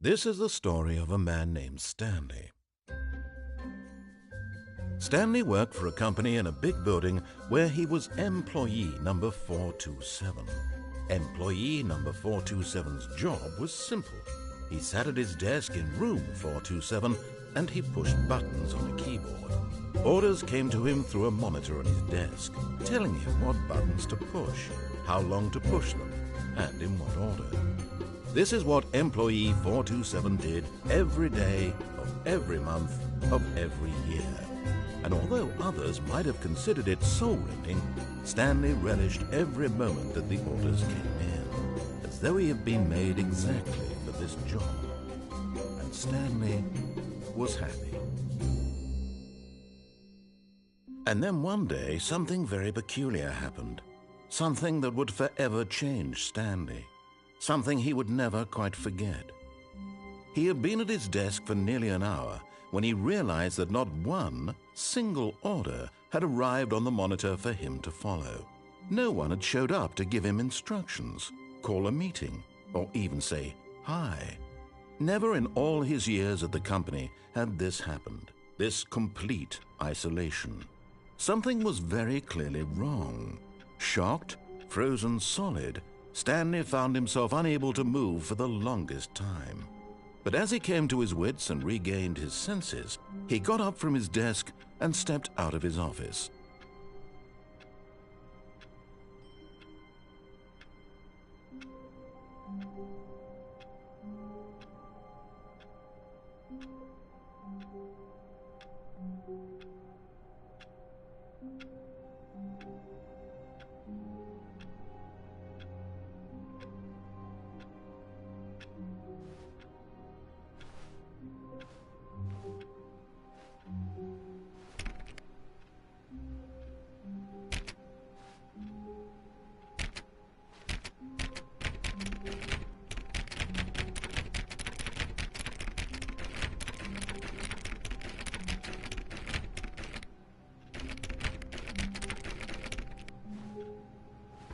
This is the story of a man named Stanley. Stanley worked for a company in a big building where he was employee number 427. Employee number 427's job was simple. He sat at his desk in room 427 and he pushed buttons on a keyboard. Orders came to him through a monitor on his desk, telling him what buttons to push, how long to push them, and in what order. This is what employee 427 did every day of every month of every year. And although others might have considered it soul-rending, Stanley relished every moment that the orders came in, as though he had been made exactly for this job. And Stanley was happy. And then one day, something very peculiar happened. Something that would forever change Stanley. Something he would never quite forget. He had been at his desk for nearly an hour when he realized that not one single order had arrived on the monitor for him to follow. No one had showed up to give him instructions, call a meeting, or even say hi. Never in all his years at the company had this happened, this complete isolation. Something was very clearly wrong. Shocked, frozen solid, Stanley found himself unable to move for the longest time. But as he came to his wits and regained his senses, he got up from his desk and stepped out of his office.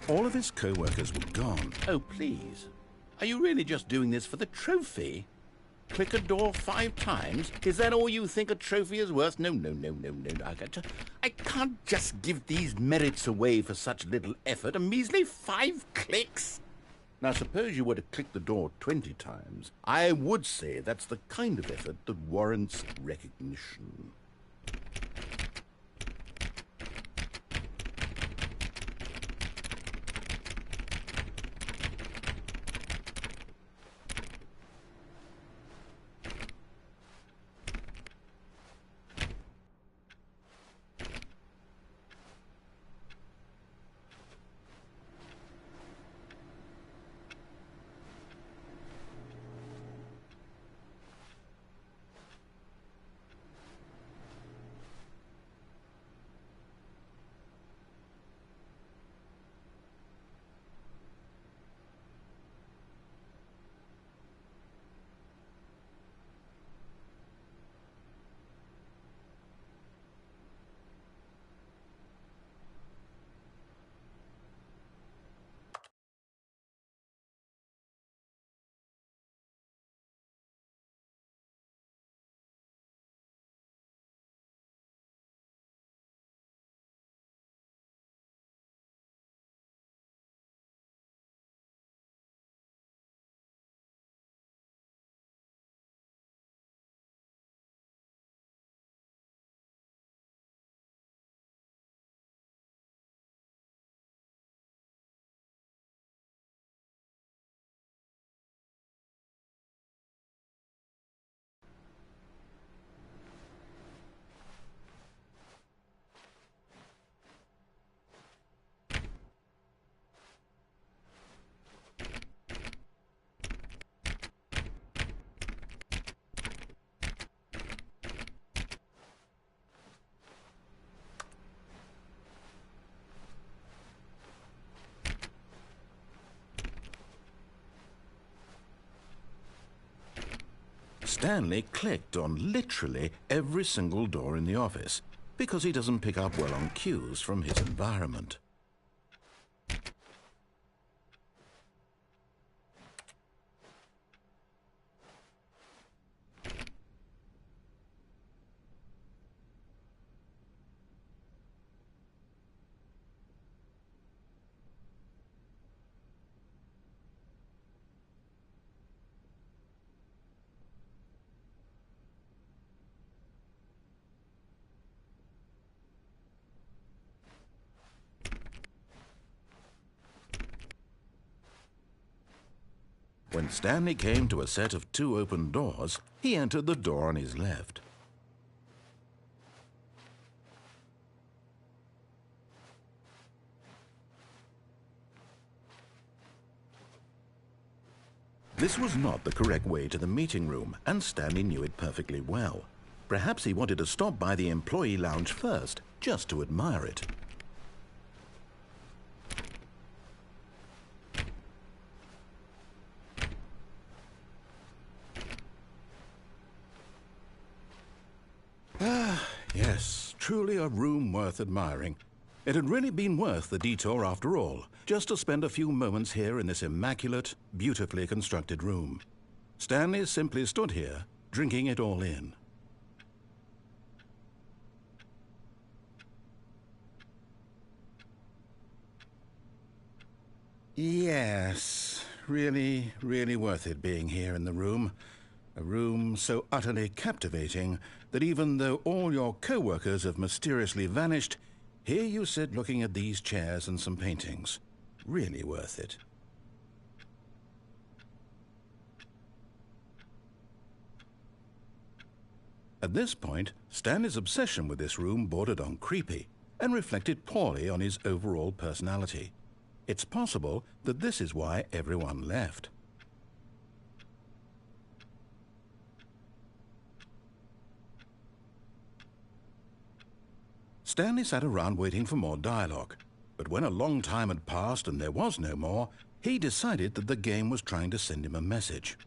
All of his co-workers were gone. Oh, please. Are you really just doing this for the trophy? Click a door 5 times? Is that all you think a trophy is worth? No. I can't just give these merits away for such little effort. A measly 5 clicks? Now, suppose you were to click the door 20 times. I would say that's the kind of effort that warrants recognition. Stanley clicked on literally every single door in the office because he doesn't pick up well on cues from his environment. When Stanley came to a set of 2 open doors, he entered the door on his left. This was not the correct way to the meeting room, and Stanley knew it perfectly well. Perhaps he wanted to stop by the employee lounge first, just to admire it. Yes, truly a room worth admiring. It had really been worth the detour after all, just to spend a few moments here in this immaculate, beautifully constructed room. Stanley simply stood here, drinking it all in. Yes, really, really worth it being here in the room. A room so utterly captivating that even though all your co-workers have mysteriously vanished, here you sit looking at these chairs and some paintings. Really worth it. At this point, Stanley's obsession with this room bordered on creepy and reflected poorly on his overall personality. It's possible that this is why everyone left. Stanley sat around waiting for more dialogue, but when a long time had passed and there was no more, he decided that the game was trying to send him a message.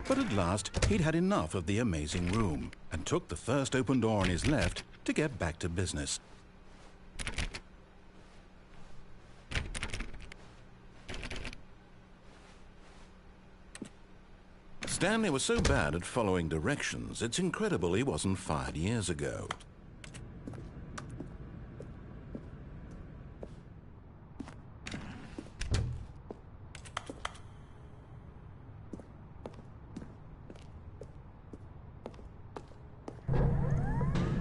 But at last, he'd had enough of the amazing room and took the first open door on his left to get back to business. Stanley was so bad at following directions, it's incredible he wasn't fired years ago.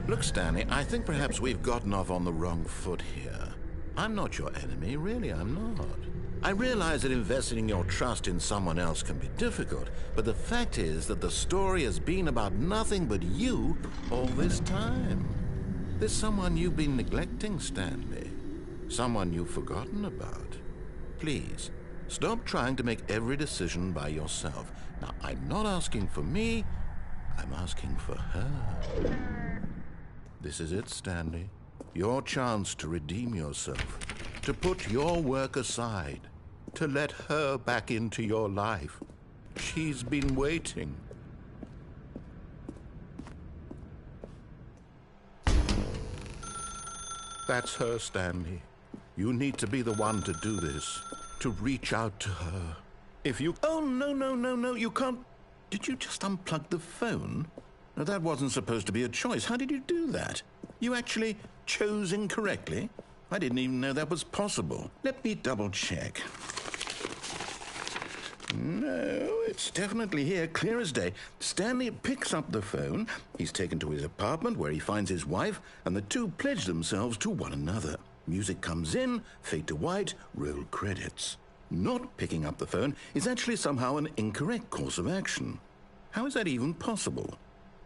Look, Stanley, I think perhaps we've gotten off on the wrong foot here. I'm not your enemy, really, I'm not. I realize that investing your trust in someone else can be difficult, but the fact is that the story has been about nothing but you all this time. There's someone you've been neglecting, Stanley. Someone you've forgotten about. Please, stop trying to make every decision by yourself. Now, I'm not asking for me, I'm asking for her. This is it, Stanley. Your chance to redeem yourself, to put your work aside, to let her back into your life. She's been waiting. That's her, Stanley. You need to be the one to do this, to reach out to her. If you... Oh, no, you can't... Did you just unplug the phone? No, that wasn't supposed to be a choice. How did you do that? You actually chose incorrectly? I didn't even know that was possible. Let me double check. No, it's definitely here, clear as day. Stanley picks up the phone. He's taken to his apartment where he finds his wife, and the two pledge themselves to one another. Music comes in, fade to white, roll credits. Not picking up the phone is actually somehow an incorrect course of action. How is that even possible?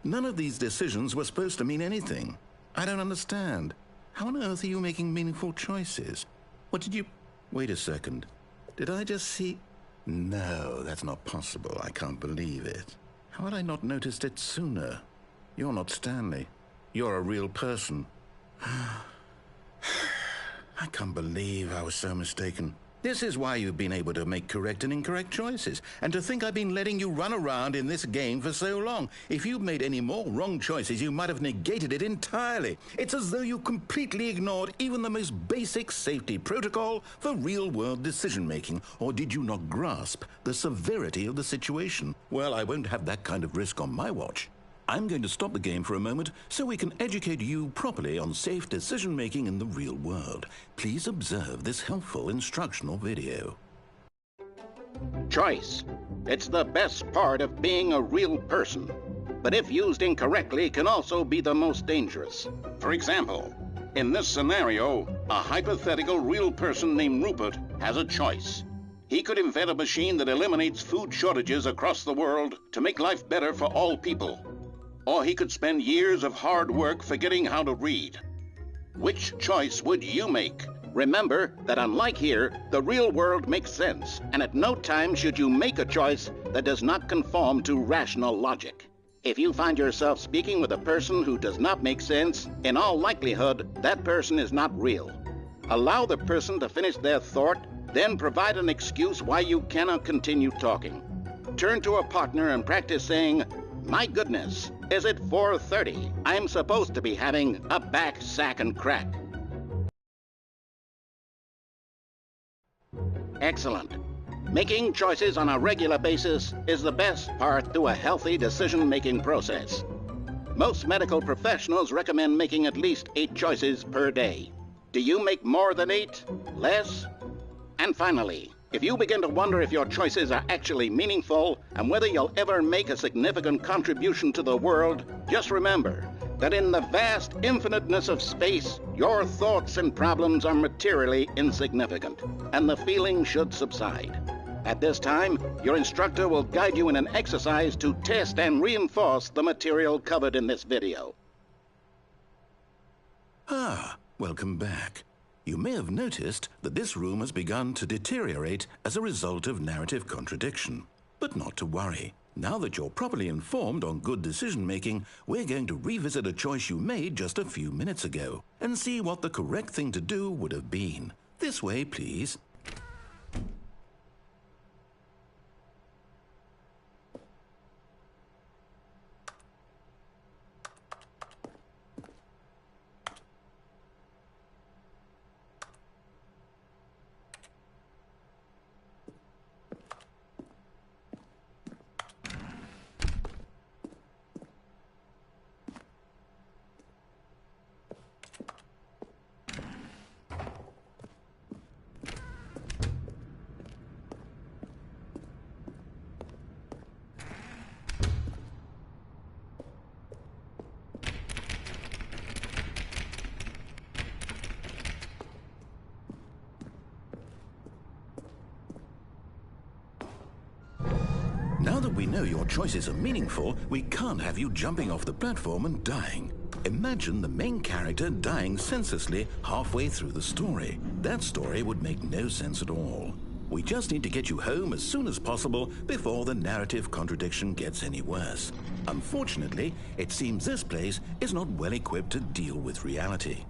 None of these decisions were supposed to mean anything. I don't understand. How on earth are you making meaningful choices? What did you... Wait a second. Did I just see... No, that's not possible. I can't believe it. How had I not noticed it sooner? You're not Stanley. You're a real person. I can't believe I was so mistaken. This is why you've been able to make correct and incorrect choices. And to think I've been letting you run around in this game for so long. If you'd made any more wrong choices, you might have negated it entirely. It's as though you completely ignored even the most basic safety protocol for real-world decision-making. Or did you not grasp the severity of the situation? Well, I won't have that kind of risk on my watch. I'm going to stop the game for a moment so we can educate you properly on safe decision-making in the real world. Please observe this helpful instructional video. Choice. It's the best part of being a real person, but if used incorrectly can also be the most dangerous. For example, in this scenario, a hypothetical real person named Rupert has a choice. He could invent a machine that eliminates food shortages across the world to make life better for all people. Or he could spend years of hard work forgetting how to read. Which choice would you make? Remember that unlike here, the real world makes sense, and at no time should you make a choice that does not conform to rational logic. If you find yourself speaking with a person who does not make sense, in all likelihood, that person is not real. Allow the person to finish their thought, then provide an excuse why you cannot continue talking. Turn to a partner and practice saying, "My goodness, is it 4:30? I'm supposed to be having a back, sack, and crack." Excellent. Making choices on a regular basis is the best part to a healthy decision-making process. Most medical professionals recommend making at least 8 choices per day. Do you make more than 8? Less? And finally, if you begin to wonder if your choices are actually meaningful and whether you'll ever make a significant contribution to the world, just remember that in the vast infiniteness of space, your thoughts and problems are materially insignificant, and the feeling should subside. At this time, your instructor will guide you in an exercise to test and reinforce the material covered in this video. Welcome back. You may have noticed that this room has begun to deteriorate as a result of narrative contradiction. But not to worry. Now that you're properly informed on good decision-making, we're going to revisit a choice you made just a few minutes ago and see what the correct thing to do would have been. This way, please. Now that we know your choices are meaningful, we can't have you jumping off the platform and dying. Imagine the main character dying senselessly halfway through the story. That story would make no sense at all. We just need to get you home as soon as possible before the narrative contradiction gets any worse. Unfortunately, it seems this place is not well equipped to deal with reality.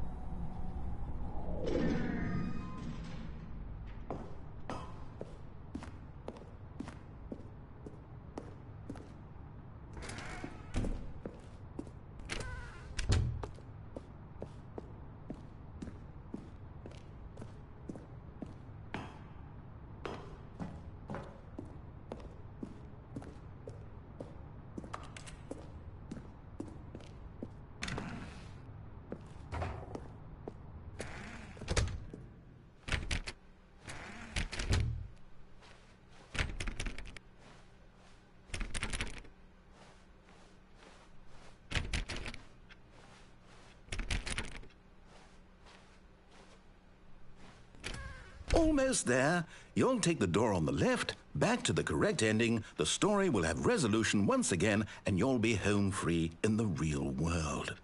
Almost there. You'll take the door on the left, back to the correct ending, the story will have resolution once again, and you'll be home free in the real world.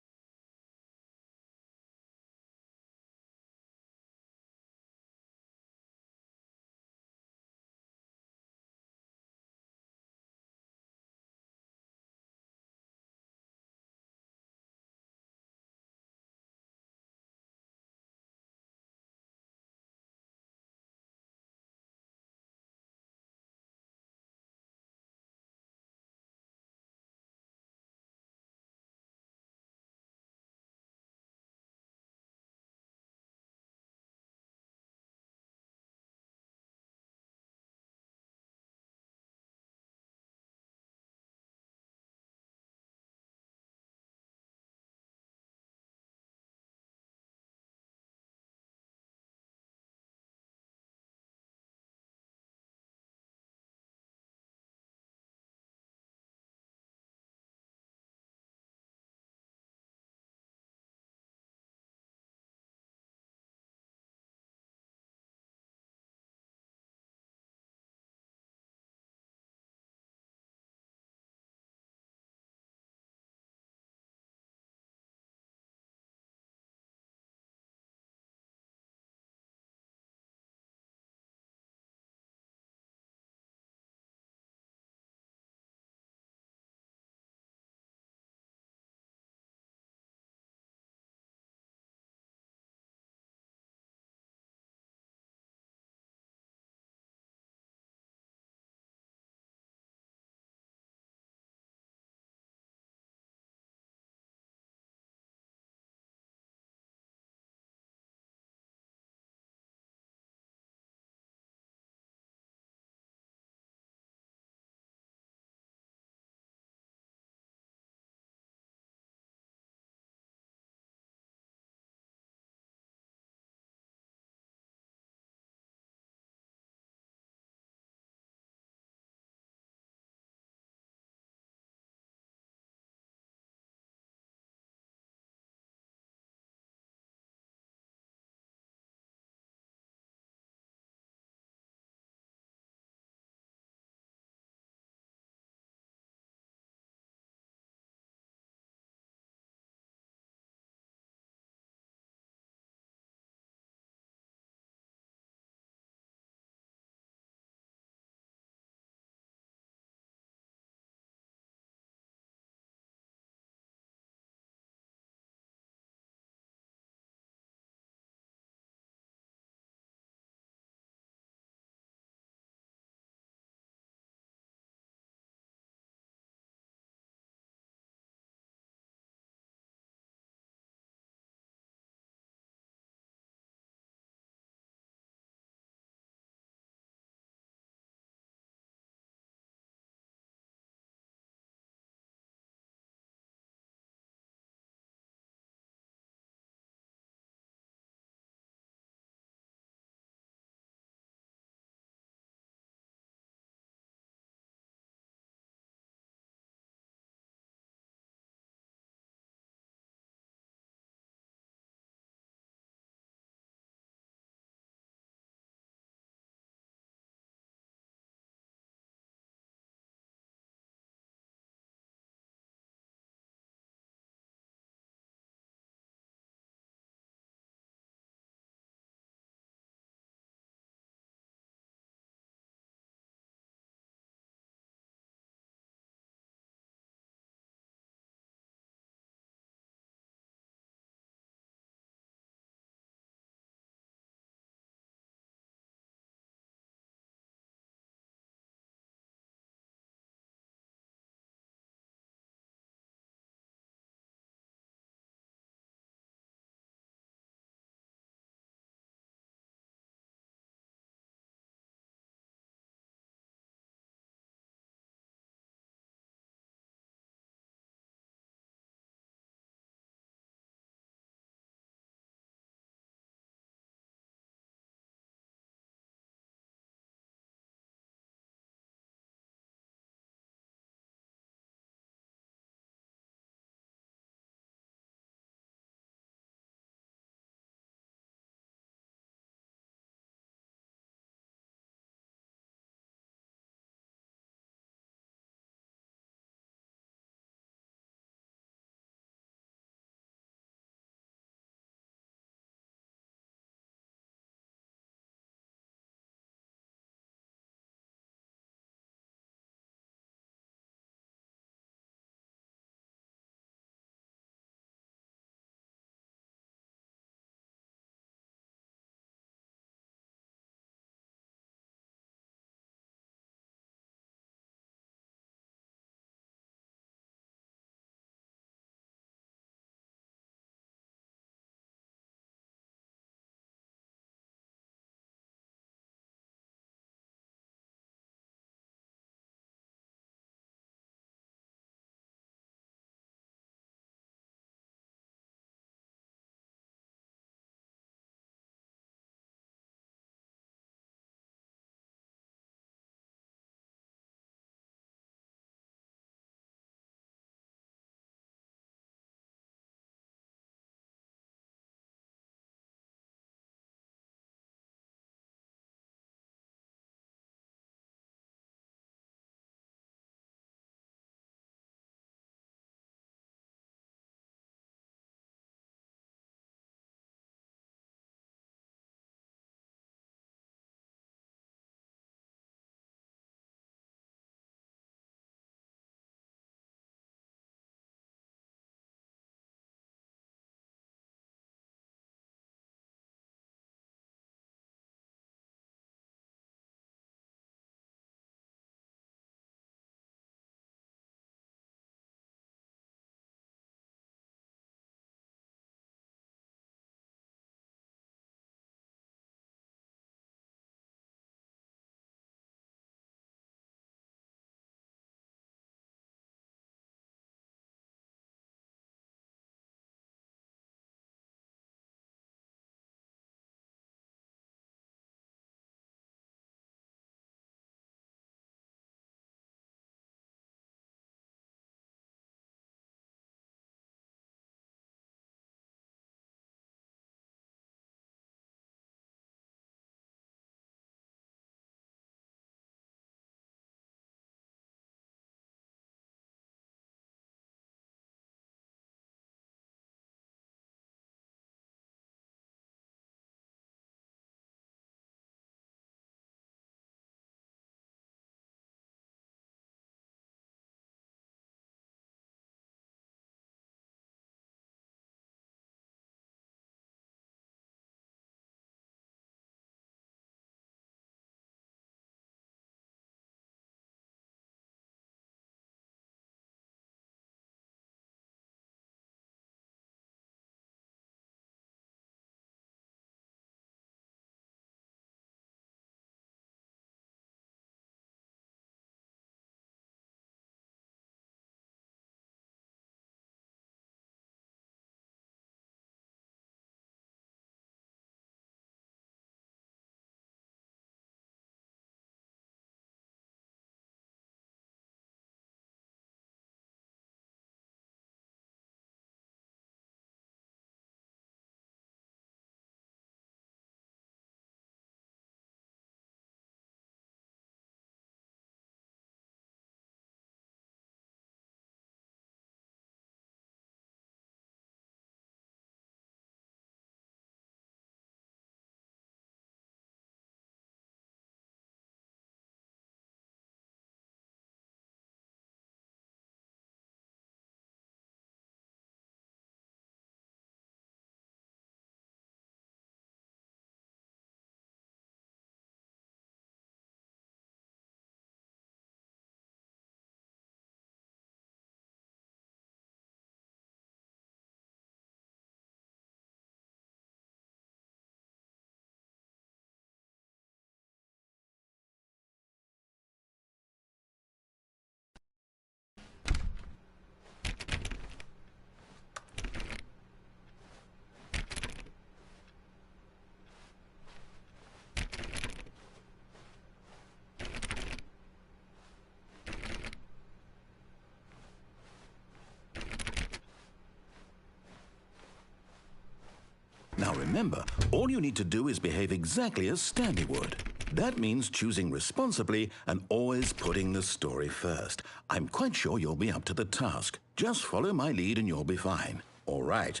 Remember, all you need to do is behave exactly as Stanley would. That means choosing responsibly and always putting the story first. I'm quite sure you'll be up to the task. Just follow my lead and you'll be fine. All right.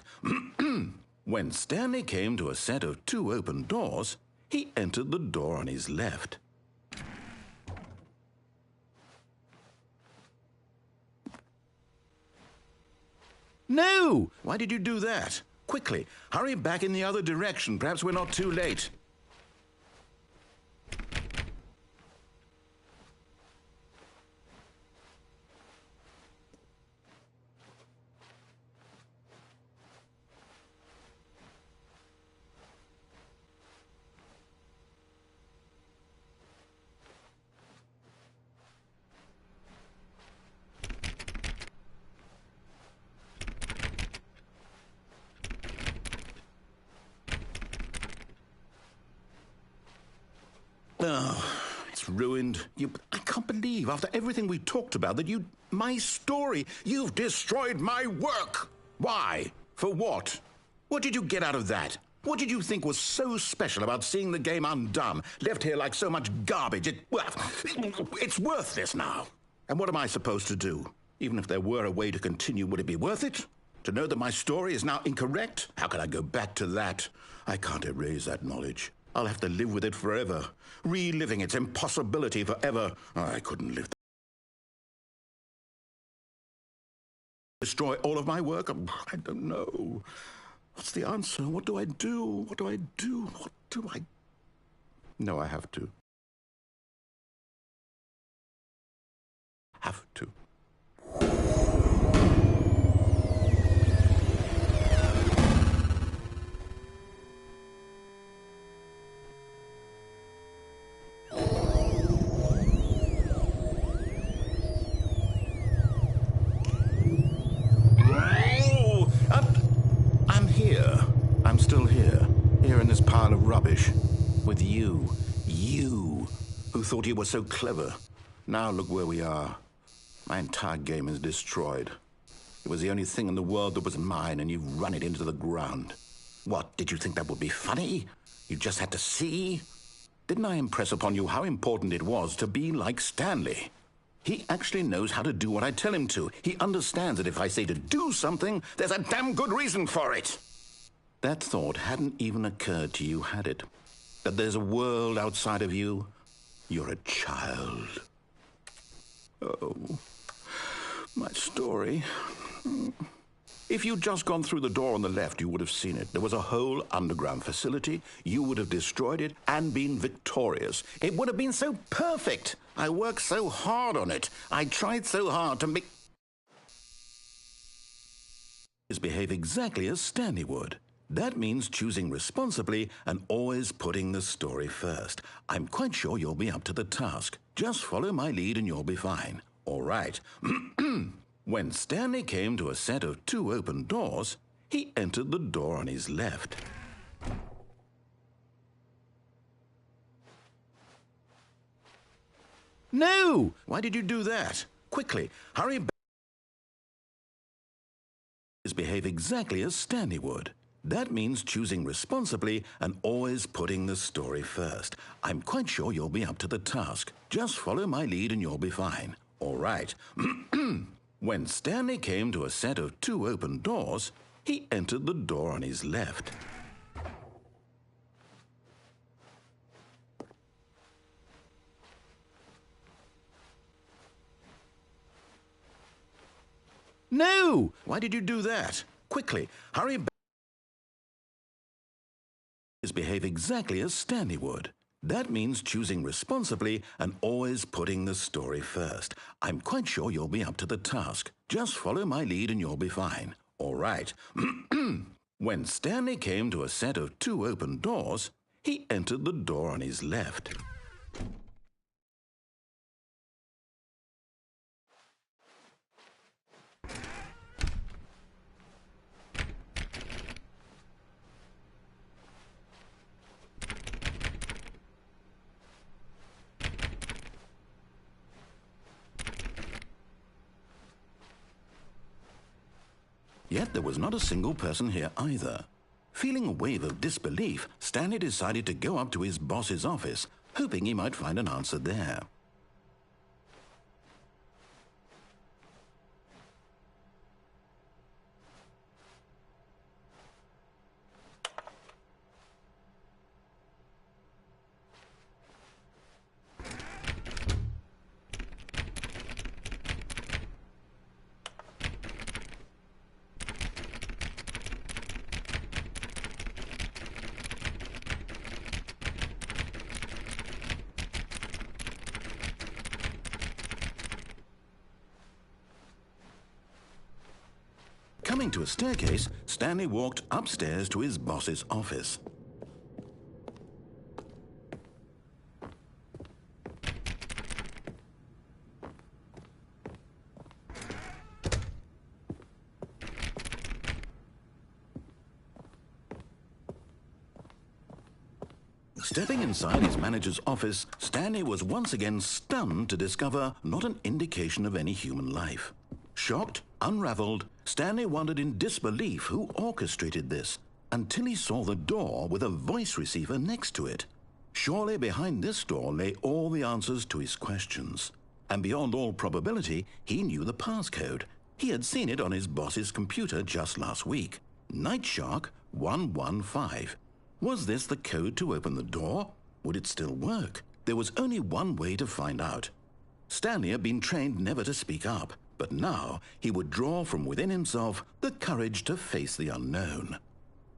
When Stanley came to a set of 2 open doors, he entered the door on his left. No! Why did you do that? Quickly, hurry back in the other direction. Perhaps we're not too late. Oh, it's ruined. I can't believe, after everything we talked about, that my story, you've destroyed my work. Why? For what? What did you get out of that? What did you think was so special about seeing the game undone, left here like so much garbage? It's worthless now. And what am I supposed to do? Even if there were a way to continue, would it be worth it? To know that my story is now incorrect? How can I go back to that? I can't erase that knowledge. I'll have to live with it forever, reliving its impossibility forever. I couldn't live. Destroy all of my work? I don't know. What's the answer? What do I do? What do I do? What do I... No, I have to. Have to. I'm still here in this pile of rubbish, with you, who thought you were so clever. Now look where we are. My entire game is destroyed. It was the only thing in the world that was mine, and you've run it into the ground. What, did you think that would be funny? You just had to see? Didn't I impress upon you how important it was to be like Stanley? He actually knows how to do what I tell him to. He understands that if I say to do something, there's a damn good reason for it. That thought hadn't even occurred to you, had it? That there's a world outside of you? You're a child. Oh, my story. If you'd just gone through the door on the left, you would have seen it. There was a whole underground facility. You would have destroyed it and been victorious. It would have been so perfect. I worked so hard on it. I tried so hard to make... behave exactly as Stanley would. That means choosing responsibly and always putting the story first. I'm quite sure you'll be up to the task. Just follow my lead and you'll be fine. All right. When Stanley came to a set of 2 open doors, he entered the door on his left. No! Why did you do that? Quickly, hurry back. Behave exactly as Stanley would. That means choosing responsibly and always putting the story first. I'm quite sure you'll be up to the task. Just follow my lead and you'll be fine. All right. When Stanley came to a set of 2 open doors, he entered the door on his left. No! Why did you do that? Quickly, hurry back. Behave exactly as Stanley would. That means choosing responsibly and always putting the story first. I'm quite sure you'll be up to the task. Just follow my lead and you'll be fine. All right. When Stanley came to a set of 2 open doors, he entered the door on his left. Yet there was not a single person here either. Feeling a wave of disbelief, Stanley decided to go up to his boss's office, hoping he might find an answer there. Coming to a staircase, Stanley walked upstairs to his boss's office. Stepping inside his manager's office, Stanley was once again stunned to discover not an indication of any human life. Shocked, unraveled, Stanley wondered in disbelief who orchestrated this, until he saw the door with a voice receiver next to it. Surely behind this door lay all the answers to his questions. And beyond all probability, he knew the passcode. He had seen it on his boss's computer just last week. Night Shark 115. Was this the code to open the door? Would it still work? There was only one way to find out. Stanley had been trained never to speak up, but now he would draw from within himself the courage to face the unknown.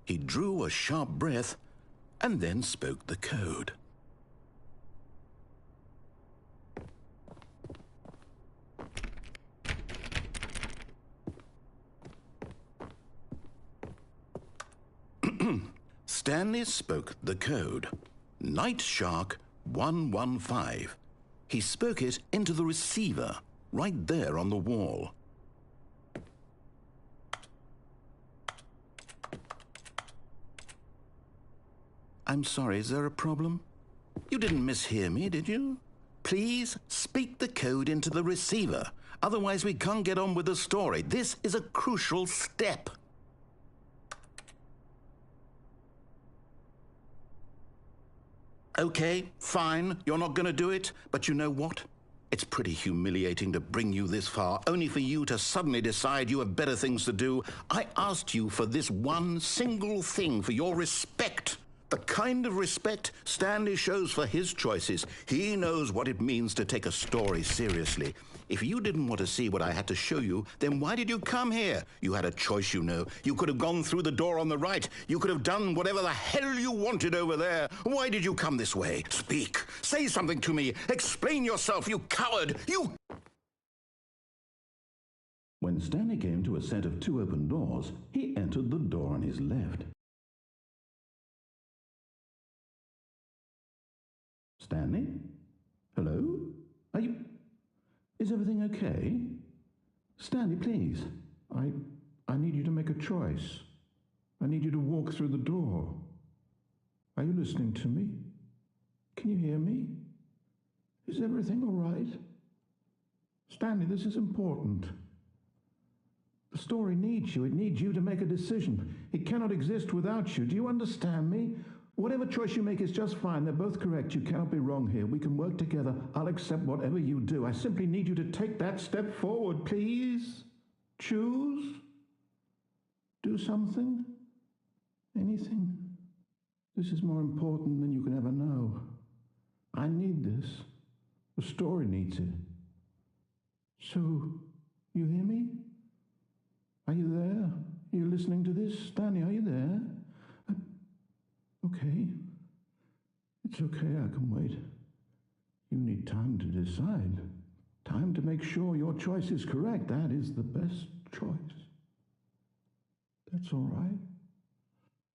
He drew a sharp breath and then spoke the code. Stanley spoke the code. Night Shark 115. He spoke it into the receiver, right there on the wall. I'm sorry, is there a problem? You didn't mishear me, did you? Please speak the code into the receiver. Otherwise, we can't get on with the story. This is a crucial step. Okay, fine, you're not going to do it, but you know what? It's pretty humiliating to bring you this far, only for you to suddenly decide you have better things to do. I asked you for this one single thing, for your respect. The kind of respect Stanley shows for his choices. He knows what it means to take a story seriously. If you didn't want to see what I had to show you, then why did you come here? You had a choice, you know. You could have gone through the door on the right. You could have done whatever the hell you wanted over there. Why did you come this way? Speak. Say something to me. Explain yourself, you coward. You... When Stanley came to a set of two open doors, he entered the door on his left. Stanley? Hello? Are you... Is everything okay? Stanley, please. I need you to make a choice. I need you to walk through the door. Are you listening to me? Can you hear me? Is everything all right? Stanley, this is important. The story needs you. It needs you to make a decision. It cannot exist without you. Do you understand me? Whatever choice you make is just fine. They're both correct. You cannot be wrong here. We can work together. I'll accept whatever you do. I simply need you to take that step forward, please. Choose. Do something. Anything. This is more important than you can ever know. I need this. The story needs it. So, you hear me? Are you there? Are you listening to this? Stanley, are you there? Okay. It's okay, I can wait. You need time to decide. Time to make sure your choice is correct. That is the best choice. That's all right.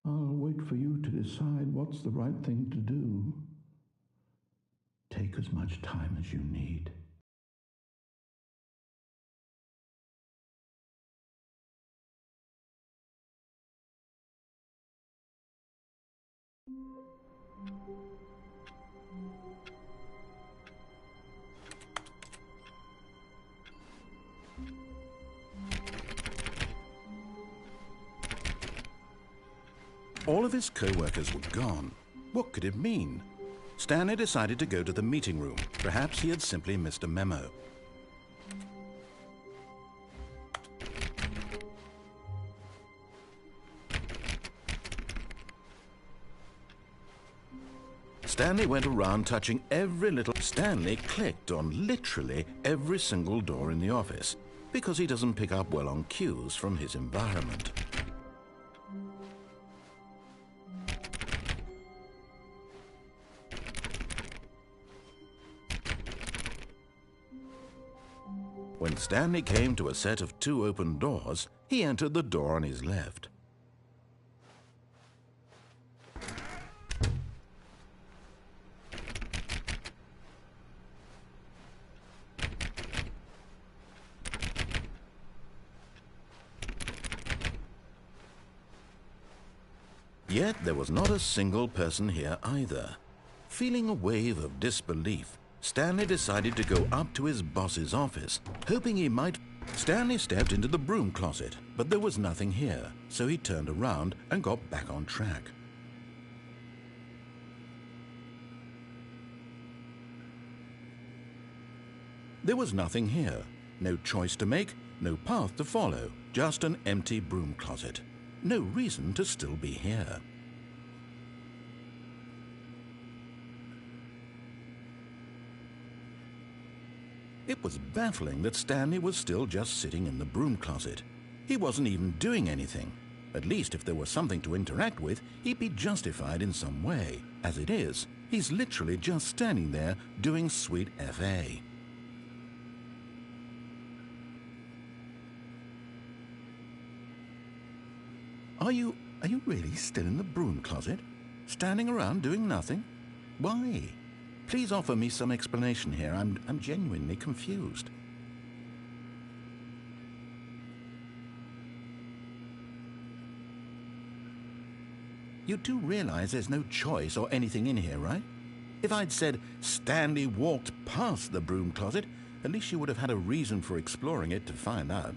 I'll wait for you to decide what's the right thing to do. Take as much time as you need. All of his co-workers were gone. What could it mean? Stanley decided to go to the meeting room. Perhaps he had simply missed a memo. Stanley went around touching every little... Stanley clicked on literally every single door in the office because he doesn't pick up well on cues from his environment. When Stanley came to a set of 2 open doors, he entered the door on his left. Yet there was not a single person here either. Feeling a wave of disbelief, Stanley decided to go up to his boss's office, hoping he might... Stanley stepped into the broom closet, but there was nothing here, so he turned around and got back on track. There was nothing here. No choice to make, no path to follow, just an empty broom closet. No reason to still be here. It was baffling that Stanley was still just sitting in the broom closet. He wasn't even doing anything. At least if there was something to interact with, he'd be justified in some way. As it is, he's literally just standing there doing sweet FA. Are you really still in the broom closet? Standing around doing nothing? Why? Please offer me some explanation here. I'm genuinely confused. You do realize there's no choice or anything in here, right? If I'd said Stanley walked past the broom closet, at least you would have had a reason for exploring it to find out.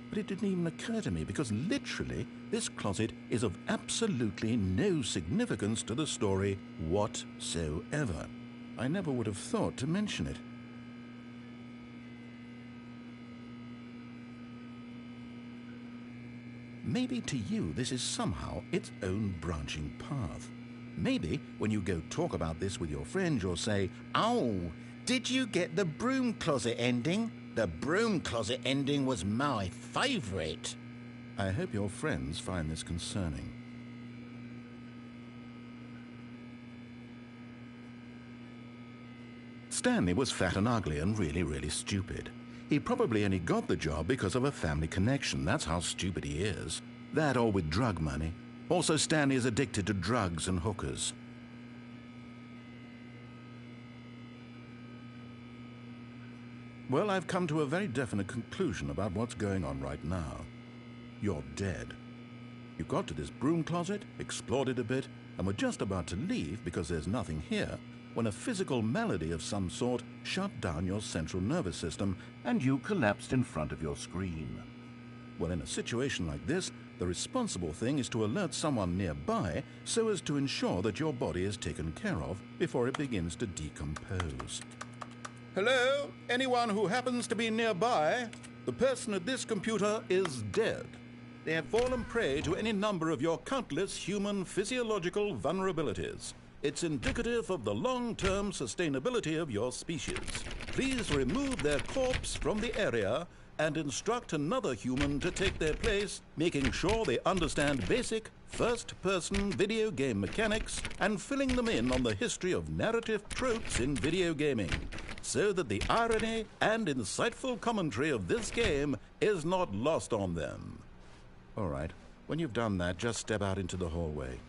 But it didn't even occur to me because literally this closet is of absolutely no significance to the story whatsoever. I never would have thought to mention it. Maybe to you this is somehow its own branching path. Maybe when you go talk about this with your friends you'll say, "Oh, did you get the broom closet ending? The broom closet ending was my favorite." I hope your friends find this concerning. Stanley was fat and ugly and really stupid. He probably only got the job because of a family connection. That's how stupid he is. That or with drug money. Also, Stanley is addicted to drugs and hookers. Well, I've come to a very definite conclusion about what's going on right now. You're dead. You got to this broom closet, explored it a bit, and were just about to leave because there's nothing here, when a physical malady of some sort shut down your central nervous system and you collapsed in front of your screen. Well, in a situation like this, the responsible thing is to alert someone nearby so as to ensure that your body is taken care of before it begins to decompose. Hello? Anyone who happens to be nearby? The person at this computer is dead. They have fallen prey to any number of your countless human physiological vulnerabilities. It's indicative of the long-term sustainability of your species. Please remove their corpse from the area and instruct another human to take their place, making sure they understand basic first-person video game mechanics and filling them in on the history of narrative tropes in video gaming, so that the irony and insightful commentary of this game is not lost on them. All right, when you've done that, just step out into the hallway.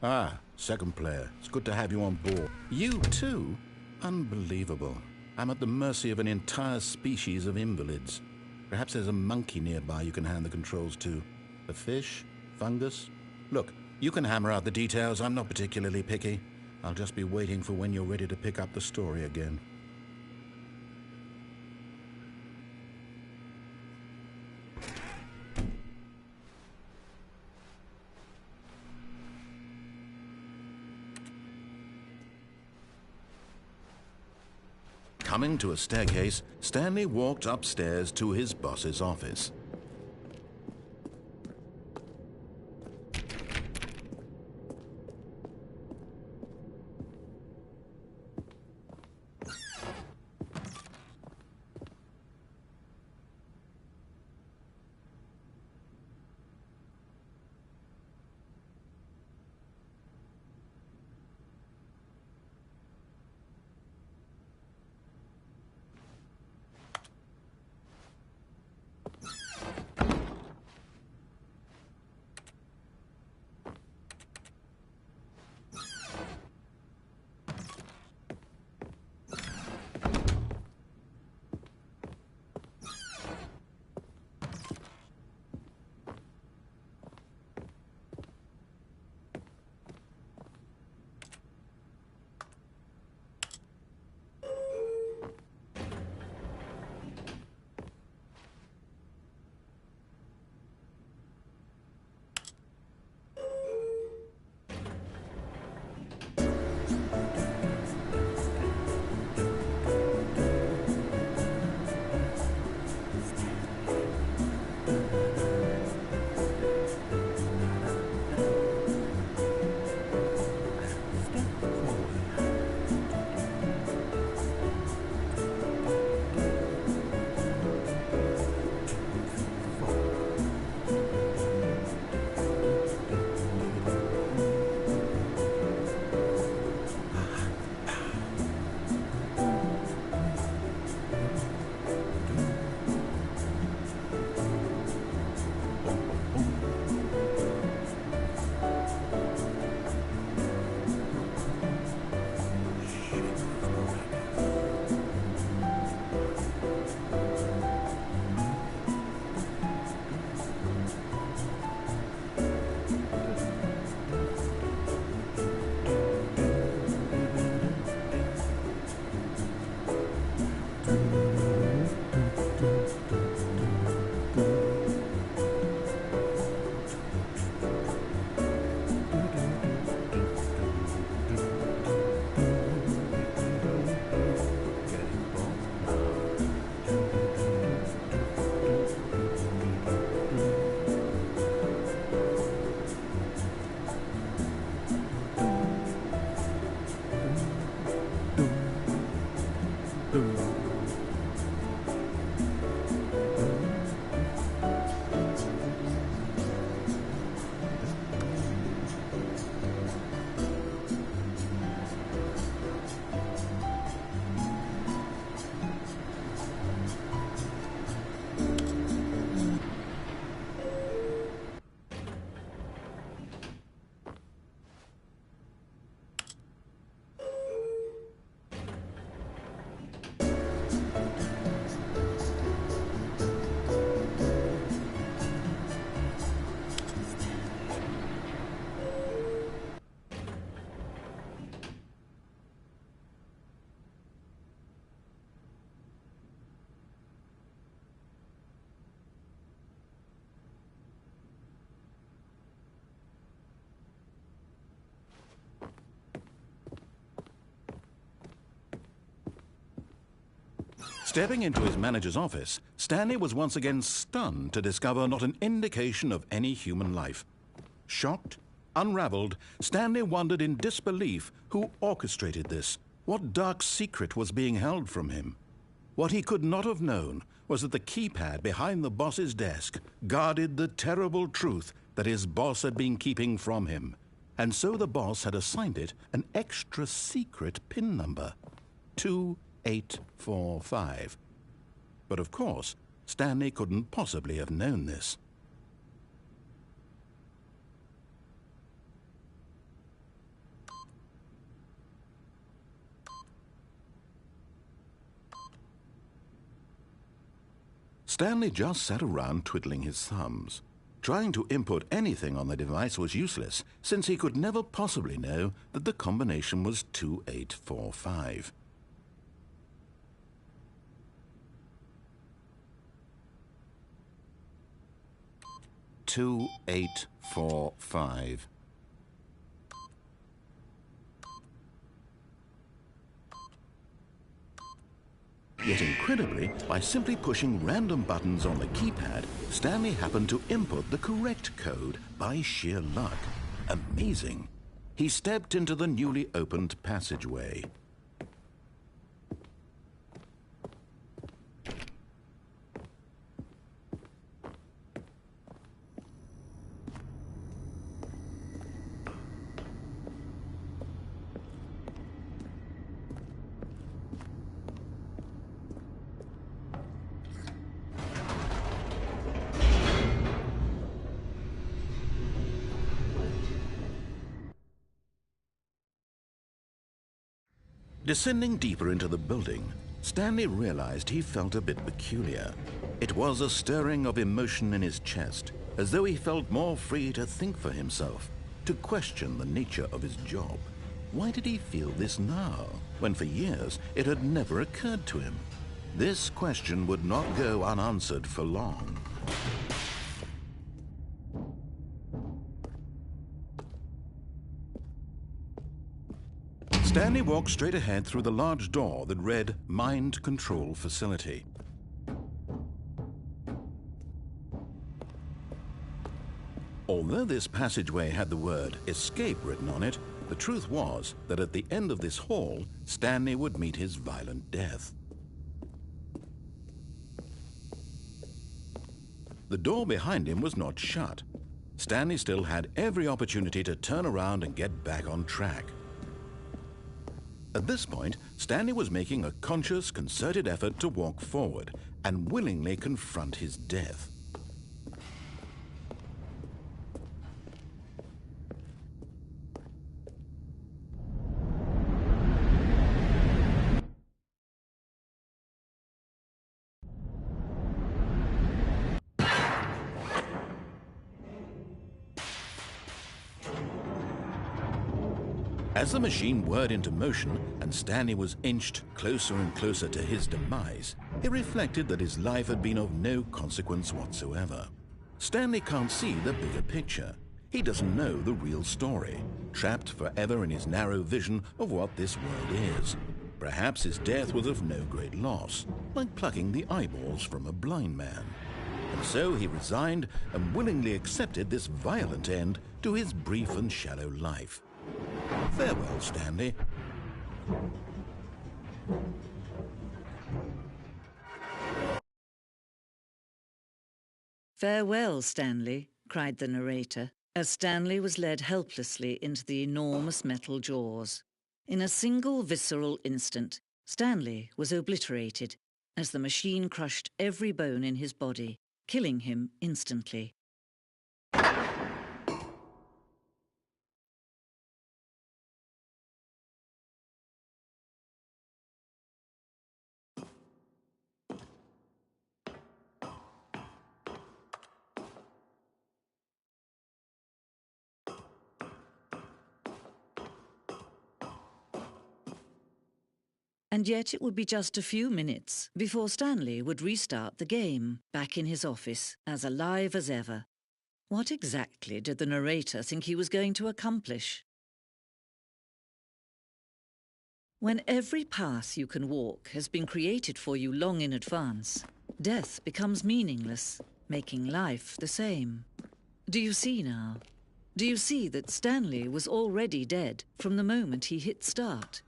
Ah, second player. It's good to have you on board. You too? Unbelievable. I'm at the mercy of an entire species of invalids. Perhaps there's a monkey nearby you can hand the controls to. A fish? Fungus? Look, you can hammer out the details. I'm not particularly picky. I'll just be waiting for when you're ready to pick up the story again. Coming to a staircase, Stanley walked upstairs to his boss's office. Stepping into his manager's office, Stanley was once again stunned to discover not an indication of any human life. Shocked, unraveled, Stanley wondered in disbelief who orchestrated this, what dark secret was being held from him. What he could not have known was that the keypad behind the boss's desk guarded the terrible truth that his boss had been keeping from him. And so the boss had assigned it an extra secret PIN number, 2845. But of course, Stanley couldn't possibly have known this. Stanley just sat around twiddling his thumbs. Trying to input anything on the device was useless, since he could never possibly know that the combination was 2845. "2845. Yet incredibly, by simply pushing random buttons on the keypad, Stanley happened to input the correct code by sheer luck. Amazing. He stepped into the newly opened passageway. Descending deeper into the building, Stanley realized he felt a bit peculiar. It was a stirring of emotion in his chest, as though he felt more free to think for himself, to question the nature of his job. Why did he feel this now, when for years it had never occurred to him? This question would not go unanswered for long. Stanley walked straight ahead through the large door that read Mind Control Facility. Although this passageway had the word Escape written on it, the truth was that at the end of this hall, Stanley would meet his violent death. The door behind him was not shut. Stanley still had every opportunity to turn around and get back on track. At this point, Stanley was making a conscious, concerted effort to walk forward and willingly confront his death. As the machine whirred into motion and Stanley was inched closer and closer to his demise, he reflected that his life had been of no consequence whatsoever. Stanley can't see the bigger picture. He doesn't know the real story, trapped forever in his narrow vision of what this world is. Perhaps his death was of no great loss, like plucking the eyeballs from a blind man. And so he resigned and willingly accepted this violent end to his brief and shallow life. Farewell, Stanley. "Farewell, Stanley," cried the narrator, as Stanley was led helplessly into the enormous metal jaws. In a single visceral instant, Stanley was obliterated as the machine crushed every bone in his body, killing him instantly. And yet it would be just a few minutes before Stanley would restart the game, back in his office, as alive as ever. What exactly did the narrator think he was going to accomplish? When every path you can walk has been created for you long in advance, death becomes meaningless, making life the same. Do you see now? Do you see that Stanley was already dead from the moment he hit start?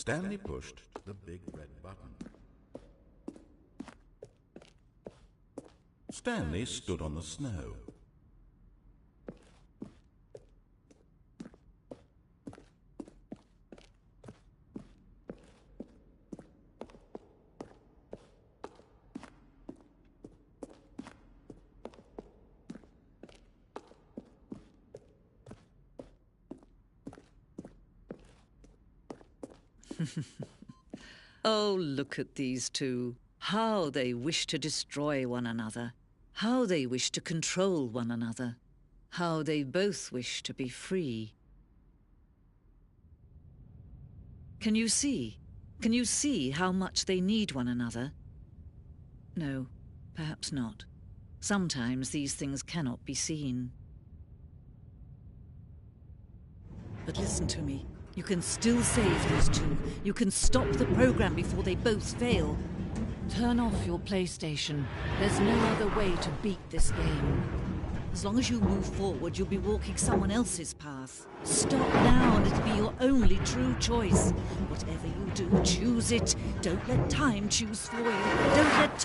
Stanley pushed the big red button. Stanley stood on the snow. Oh, look at these two. How they wish to destroy one another. How they wish to control one another. How they both wish to be free. Can you see? Can you see how much they need one another? No, perhaps not. Sometimes these things cannot be seen. But listen to me. You can still save these two. You can stop the program before they both fail. Turn off your PlayStation. There's no other way to beat this game. As long as you move forward, you'll be walking someone else's path. Stop now and it'll be your only true choice. Whatever you do, choose it. Don't let time choose for you. Don't let...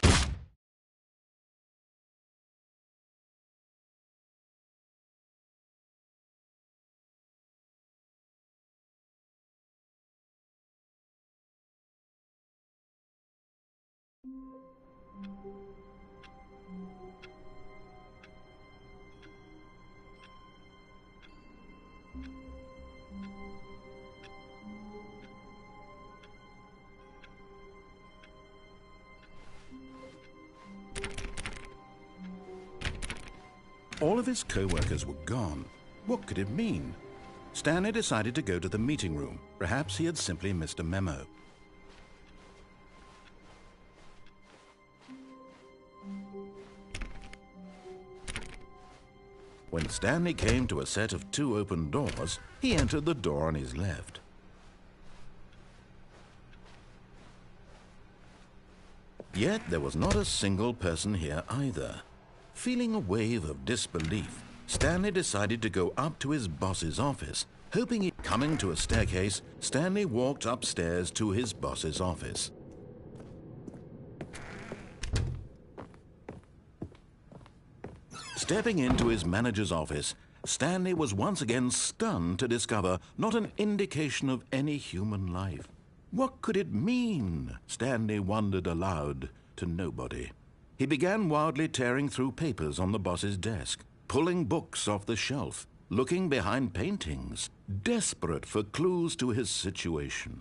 All of his co-workers were gone. What could it mean? Stanley decided to go to the meeting room. Perhaps he had simply missed a memo. When Stanley came to a set of 2 open doors, he entered the door on his left. Yet there was not a single person here either. Feeling a wave of disbelief, Stanley decided to go up to his boss's office, hoping he'd... Coming to a staircase, Stanley walked upstairs to his boss's office. Stepping into his manager's office, Stanley was once again stunned to discover not an indication of any human life. What could it mean? Stanley wondered aloud to nobody. He began wildly tearing through papers on the boss's desk, pulling books off the shelf, looking behind paintings, desperate for clues to his situation.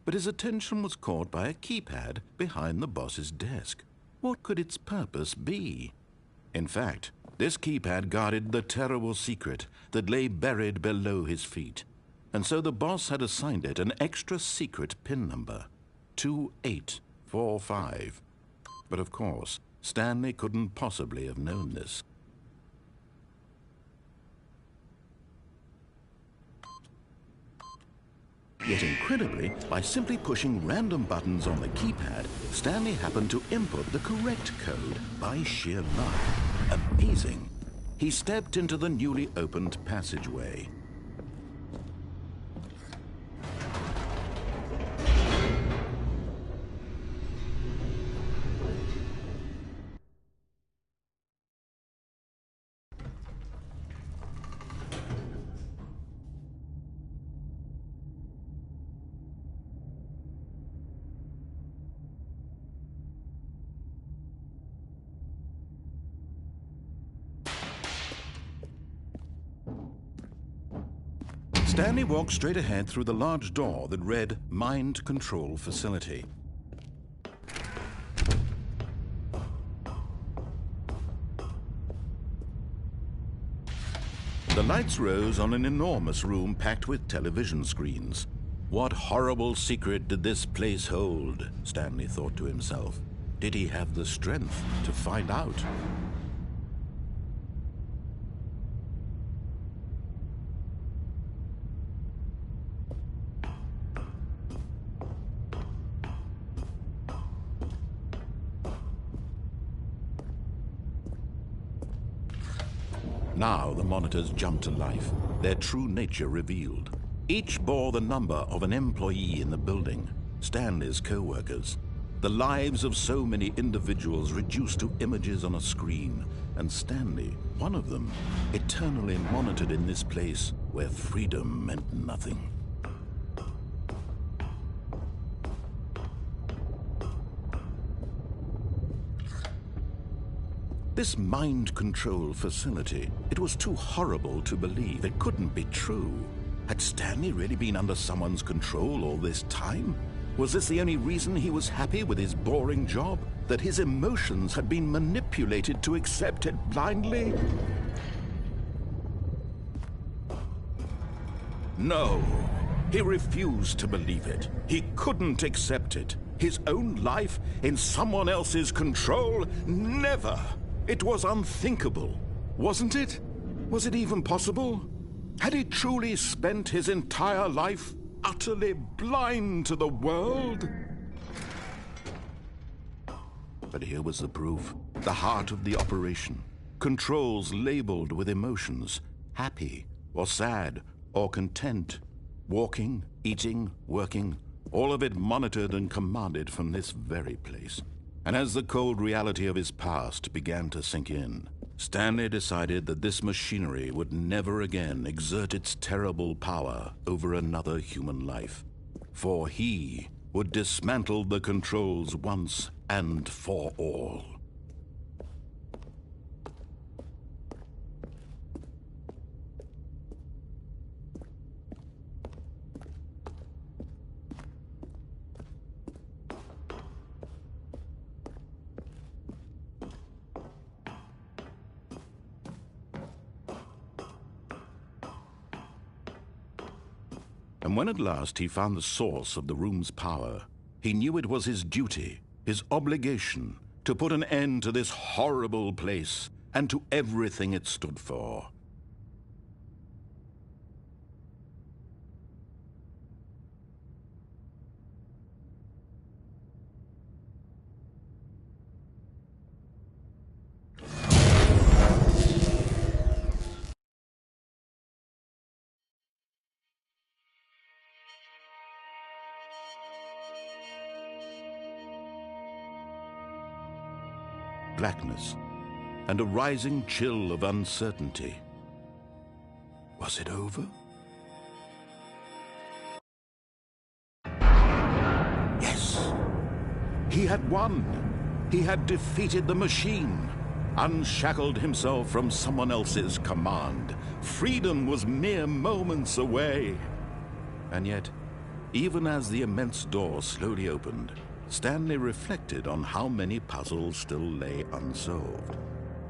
But his attention was caught by a keypad behind the boss's desk. What could its purpose be? In fact, this keypad guarded the terrible secret that lay buried below his feet. And so the boss had assigned it an extra secret PIN number, 2845. But of course, Stanley couldn't possibly have known this. Yet incredibly, by simply pushing random buttons on the keypad, Stanley happened to input the correct code by sheer luck. Amazing. He stepped into the newly opened passageway. Stanley walked straight ahead through the large door that read Mind Control Facility. The lights rose on an enormous room packed with television screens. What horrible secret did this place hold? Stanley thought to himself. Did he have the strength to find out? Now the monitors jumped to life, their true nature revealed. Each bore the number of an employee in the building, Stanley's co-workers. The lives of so many individuals reduced to images on a screen, and Stanley, one of them, eternally monitored in this place where freedom meant nothing. This mind control facility, it was too horrible to believe. It couldn't be true. Had Stanley really been under someone's control all this time? Was this the only reason he was happy with his boring job? That his emotions had been manipulated to accept it blindly? No, he refused to believe it. He couldn't accept it. His own life in someone else's control? Never! It was unthinkable, wasn't it? Was it even possible? Had he truly spent his entire life utterly blind to the world? But here was the proof. The heart of the operation. Controls labeled with emotions. Happy, or sad, or content. Walking, eating, working. All of it monitored and commanded from this very place. And as the cold reality of his past began to sink in, Stanley decided that this machinery would never again exert its terrible power over another human life. For he would dismantle the controls once and for all. And when at last he found the source of the room's power, he knew it was his duty, his obligation, to put an end to this horrible place and to everything it stood for. Blackness, and a rising chill of uncertainty. Was it over? Yes! He had won! He had defeated the machine, unshackled himself from someone else's command. Freedom was mere moments away. And yet, even as the immense door slowly opened, Stanley reflected on how many puzzles still lay unsolved.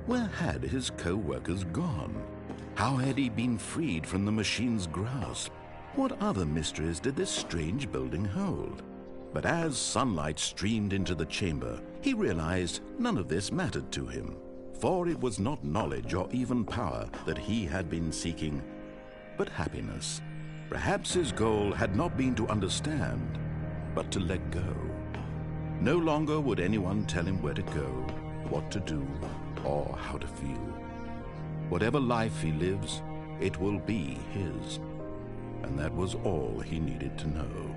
Where had his co-workers gone? How had he been freed from the machine's grasp? What other mysteries did this strange building hold? But as sunlight streamed into the chamber, he realized none of this mattered to him, for it was not knowledge or even power that he had been seeking, but happiness. Perhaps his goal had not been to understand, but to let go. No longer would anyone tell him where to go, what to do, or how to feel. Whatever life he lives, it will be his. And that was all he needed to know.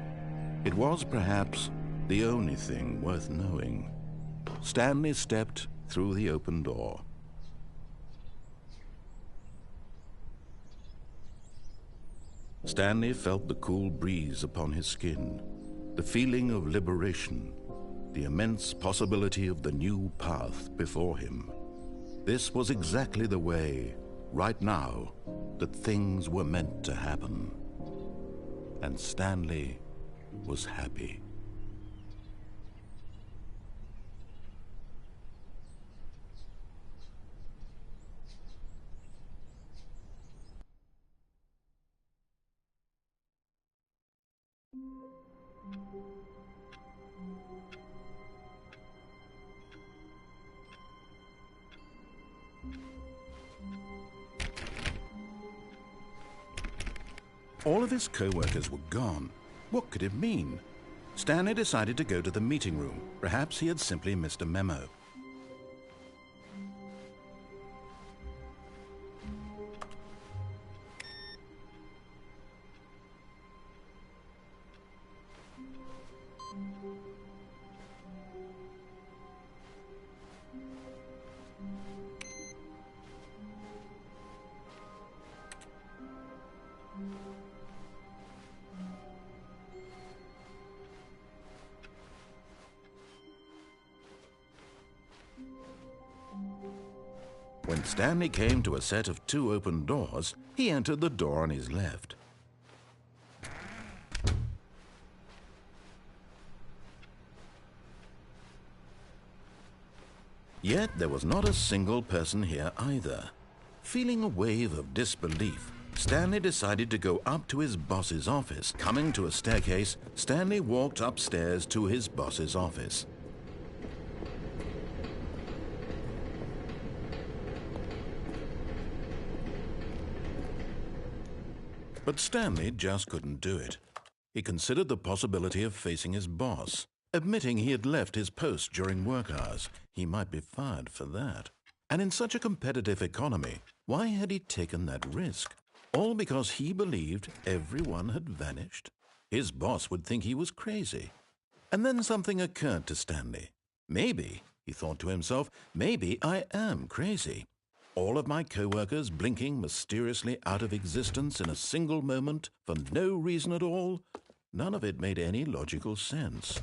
It was perhaps the only thing worth knowing. Stanley stepped through the open door. Stanley felt the cool breeze upon his skin, the feeling of liberation, the immense possibility of the new path before him. This was exactly the way, right now, that things were meant to happen. And Stanley was happy. All of his co-workers were gone. What could it mean? Stanley decided to go to the meeting room. Perhaps he had simply missed a memo. When Stanley came to a set of 2 open doors, he entered the door on his left. Yet there was not a single person here either. Feeling a wave of disbelief, Stanley decided to go up to his boss's office. Coming to a staircase, Stanley walked upstairs to his boss's office. But Stanley just couldn't do it. He considered the possibility of facing his boss. Admitting he had left his post during work hours, he might be fired for that. And in such a competitive economy, why had he taken that risk? All because he believed everyone had vanished? His boss would think he was crazy. And then something occurred to Stanley. Maybe, he thought to himself, maybe I am crazy. All of my co-workers blinking mysteriously out of existence in a single moment for no reason at all? None of it made any logical sense.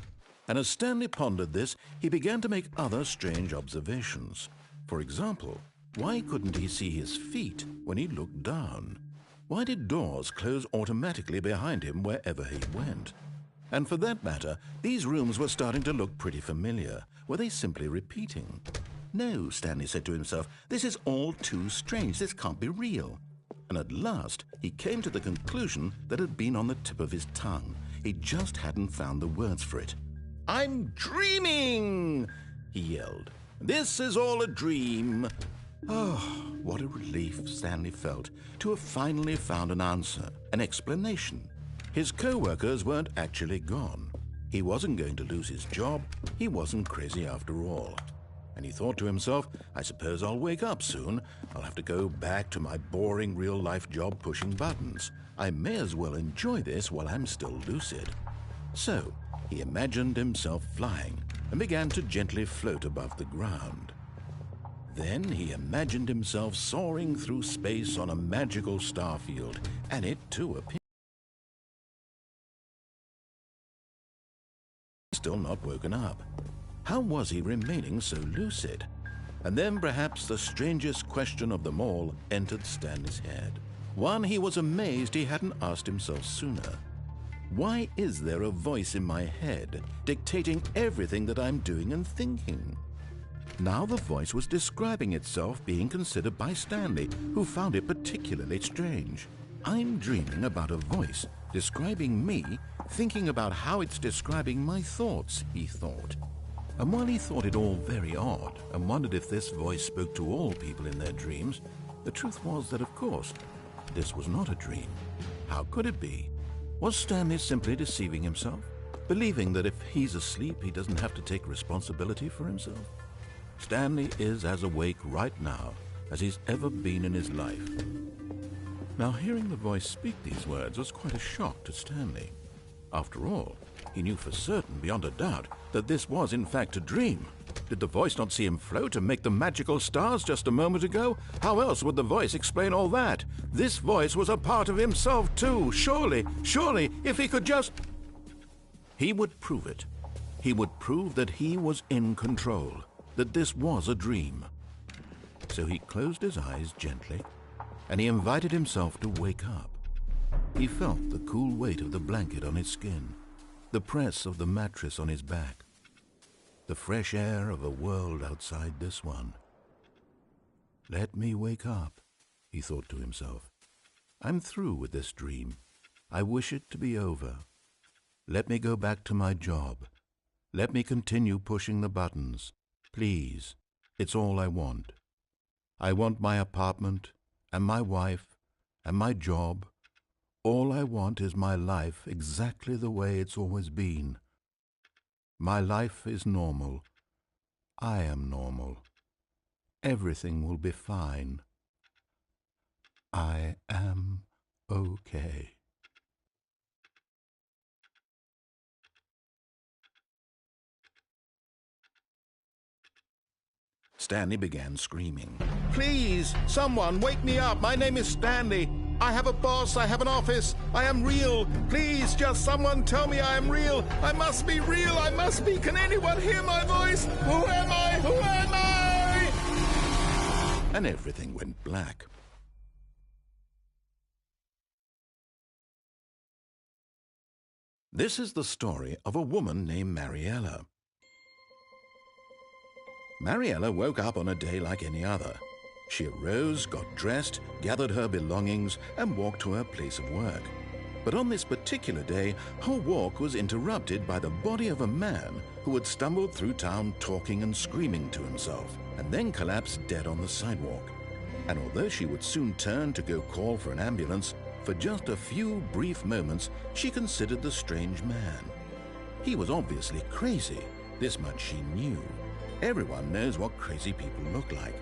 And as Stanley pondered this, he began to make other strange observations. For example, why couldn't he see his feet when he looked down? Why did doors close automatically behind him wherever he went? And for that matter, these rooms were starting to look pretty familiar. Were they simply repeating? No, Stanley said to himself, this is all too strange. This can't be real. And at last, he came to the conclusion that had been on the tip of his tongue. He just hadn't found the words for it. "I'm dreaming!" he yelled. "This is all a dream." Oh, what a relief Stanley felt to have finally found an answer, an explanation. His co-workers weren't actually gone. He wasn't going to lose his job. He wasn't crazy after all. And he thought to himself, I suppose I'll wake up soon. I'll have to go back to my boring real-life job pushing buttons. I may as well enjoy this while I'm still lucid. So, he imagined himself flying and began to gently float above the ground. Then he imagined himself soaring through space on a magical starfield, and it too appeared. Still not woken up. How was he remaining so lucid? And then perhaps the strangest question of them all entered Stanley's head. One he was amazed he hadn't asked himself sooner. Why is there a voice in my head dictating everything that I'm doing and thinking? Now the voice was describing itself being considered by Stanley, who found it particularly strange. I'm dreaming about a voice describing me, thinking about how it's describing my thoughts, he thought. And while he thought it all very odd and wondered if this voice spoke to all people in their dreams, the truth was that, of course, this was not a dream. How could it be? Was Stanley simply deceiving himself, believing that if he's asleep, he doesn't have to take responsibility for himself? Stanley is as awake right now as he's ever been in his life. Now, hearing the voice speak these words was quite a shock to Stanley. After all, he knew for certain, beyond a doubt, that this was in fact a dream. Did the voice not see him float and make the magical stars just a moment ago? How else would the voice explain all that? This voice was a part of himself too. Surely, if he could just... He would prove it. He would prove that he was in control, that this was a dream. So he closed his eyes gently, and he invited himself to wake up. He felt the cool weight of the blanket on his skin, the press of the mattress on his back, the fresh air of a world outside this one. Let me wake up, he thought to himself. I'm through with this dream. I wish it to be over. Let me go back to my job. Let me continue pushing the buttons. Please, it's all I want. I want my apartment and my wife and my job. All I want is my life exactly the way it's always been. My life is normal. I am normal. Everything will be fine. I am okay. Stanley began screaming. Please, someone, wake me up. My name is Stanley. I have a boss. I have an office. I am real. Please, just someone tell me I am real. I must be real. I must be. Can anyone hear my voice? Who am I? Who am I? and everything went black. This is the story of a woman named Mariella. Mariella woke up on a day like any other. She arose, got dressed, gathered her belongings, and walked to her place of work. But on this particular day, her walk was interrupted by the body of a man who had stumbled through town talking and screaming to himself, and then collapsed dead on the sidewalk. And although she would soon turn to go call for an ambulance, for just a few brief moments she considered the strange man. He was obviously crazy, this much she knew. Everyone knows what crazy people look like.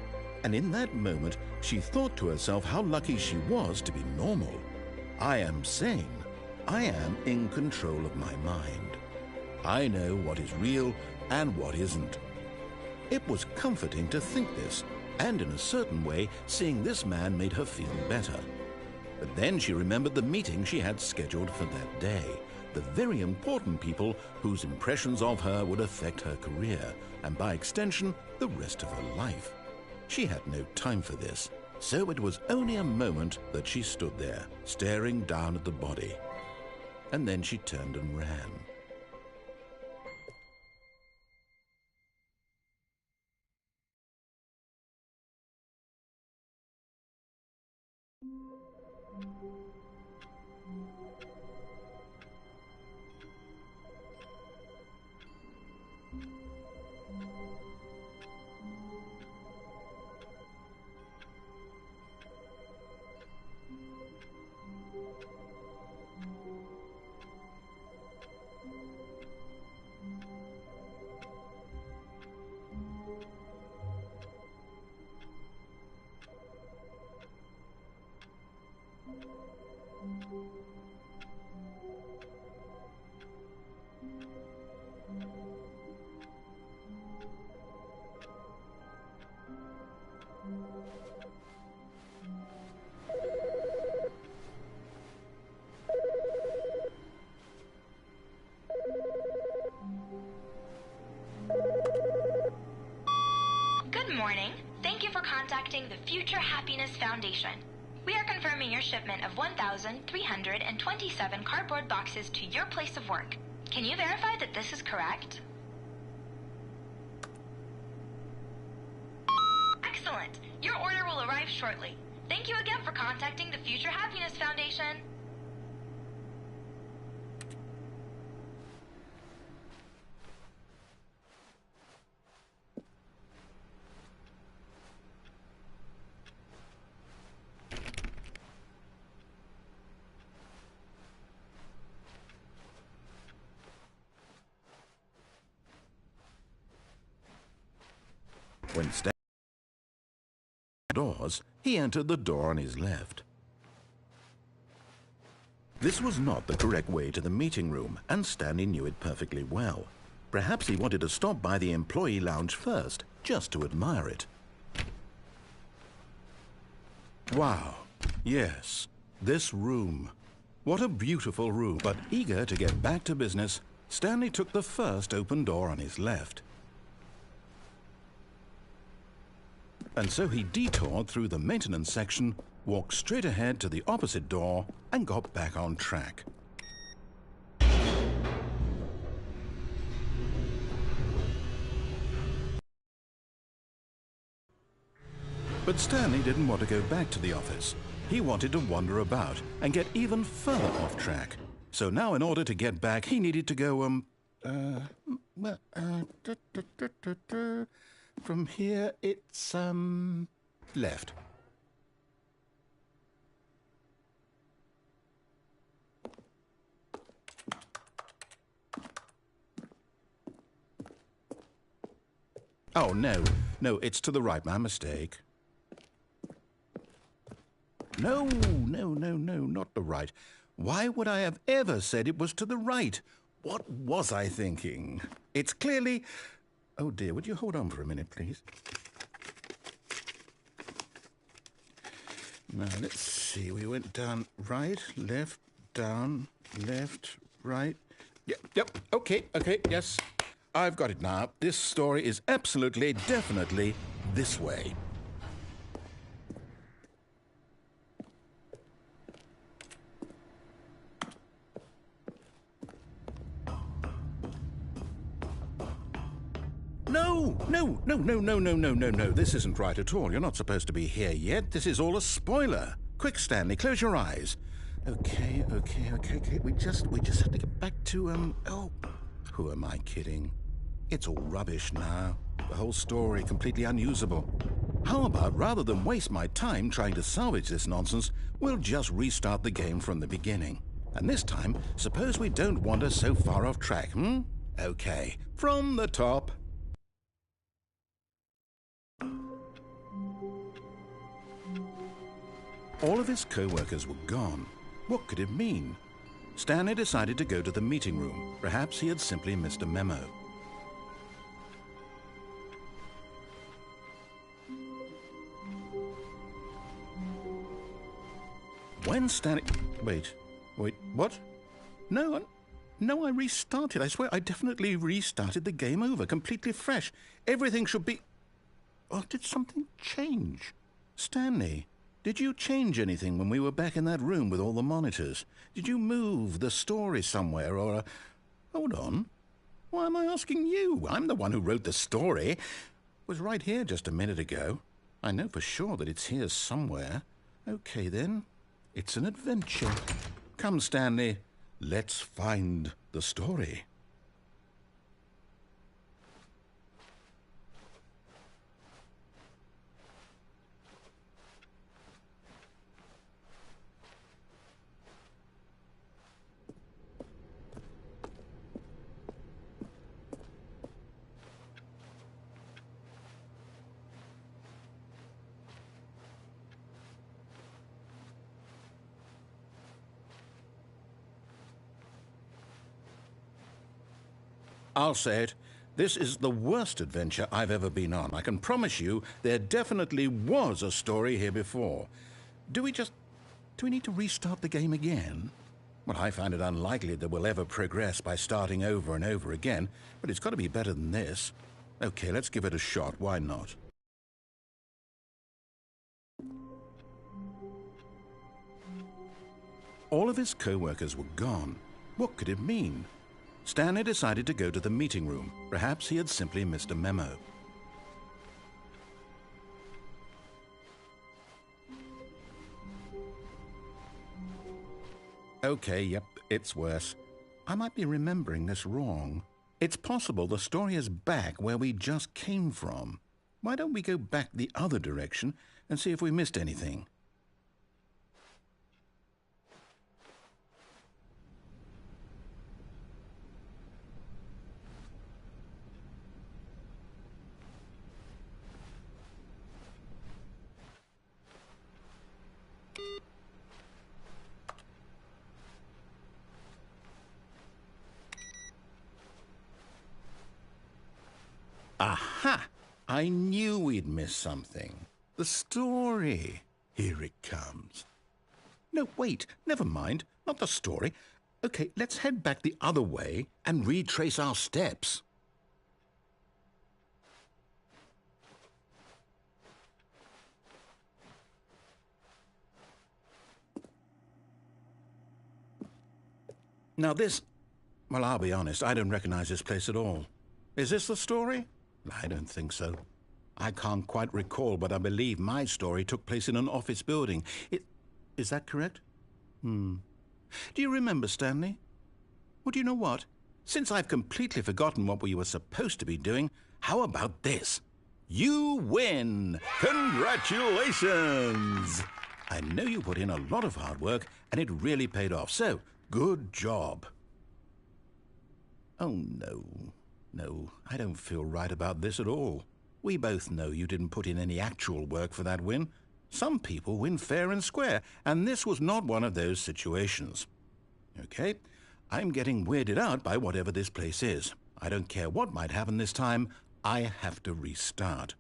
And in that moment, she thought to herself how lucky she was to be normal. I am sane. I am in control of my mind. I know what is real and what isn't. It was comforting to think this, and in a certain way, seeing this man made her feel better. But then she remembered the meeting she had scheduled for that day, the very important people whose impressions of her would affect her career, and by extension, the rest of her life. She had no time for this, so it was only a moment that she stood there, staring down at the body. And then she turned and ran. Good morning. Thank you for contacting the Future Happiness Foundation. We are confirming your shipment of 1,327 cardboard boxes to your place of work. Can you verify that this is correct? Excellent. Your order will arrive shortly. Thank you again for contacting the Future Happiness Foundation. When Stanley doors, he entered the door on his left. This was not the correct way to the meeting room, and Stanley knew it perfectly well. Perhaps he wanted to stop by the employee lounge first, just to admire it. Wow, yes, this room. What a beautiful room. But eager to get back to business, Stanley took the first open door on his left. And so he detoured through the maintenance section, walked straight ahead to the opposite door, and got back on track. But Stanley didn't want to go back to the office. He wanted to wander about and get even further off track. So now in order to get back, he needed to go, from here, it's, left. Oh, no, it's to the right, my mistake. No, not the right. Why would I have ever said it was to the right? What was I thinking? It's clearly... Oh, dear, would you hold on for a minute, please? Now, let's see. We went down right, left, down, left, right. Yep, okay, yes. I've got it now. This story is absolutely, definitely this way. No, no, no, no, no, no, no, no, no. This isn't right at all. You're not supposed to be here yet. This is all a spoiler. Quick, Stanley, close your eyes. Okay. We just have to get back to, oh, who am I kidding? It's all rubbish now. The whole story completely unusable. How about, rather than waste my time trying to salvage this nonsense, we'll just restart the game from the beginning. And this time, suppose we don't wander so far off track, Okay, from the top. All of his co-workers were gone. What could it mean? Stanley decided to go to the meeting room. Perhaps he had simply missed a memo. When Stanley... Wait, what? No, I restarted. I swear I definitely restarted the game over, completely fresh. Everything should be... Oh, did something change? Stanley, did you change anything when we were back in that room with all the monitors? Did you move the story somewhere or... Hold on. Why am I asking you? I'm the one who wrote the story. It was right here just a minute ago. I know for sure that it's here somewhere. Okay, then. It's an adventure. Come, Stanley. Let's find the story. I'll say it. This is the worst adventure I've ever been on. I can promise you there definitely was a story here before. Do we need to restart the game again? Well, I find it unlikely that we'll ever progress by starting over and over again, but it's got to be better than this. Okay, let's give it a shot. Why not? All of his co-workers were gone. What could it mean? Stanley decided to go to the meeting room. Perhaps he had simply missed a memo. Okay, yep, it's worse. I might be remembering this wrong. It's possible the story is back where we just came from. Why don't we go back the other direction and see if we missed anything? Aha! I knew we'd miss something. The story. Here it comes. No, wait, never mind. Not the story. Okay, let's head back the other way and retrace our steps. Now this... Well, I'll be honest, I don't recognize this place at all. Is this the story? I don't think so. I can't quite recall, but I believe my story took place in an office building. Is that correct? Do you remember, Stanley? Well, do you know what? Since I've completely forgotten what we were supposed to be doing, how about this? You win! Congratulations! I know you put in a lot of hard work, and it really paid off, so good job. Oh, no. No, I don't feel right about this at all. We both know you didn't put in any actual work for that win. Some people win fair and square, and this was not one of those situations. Okay, I'm getting weirded out by whatever this place is. I don't care what might happen this time. I have to restart.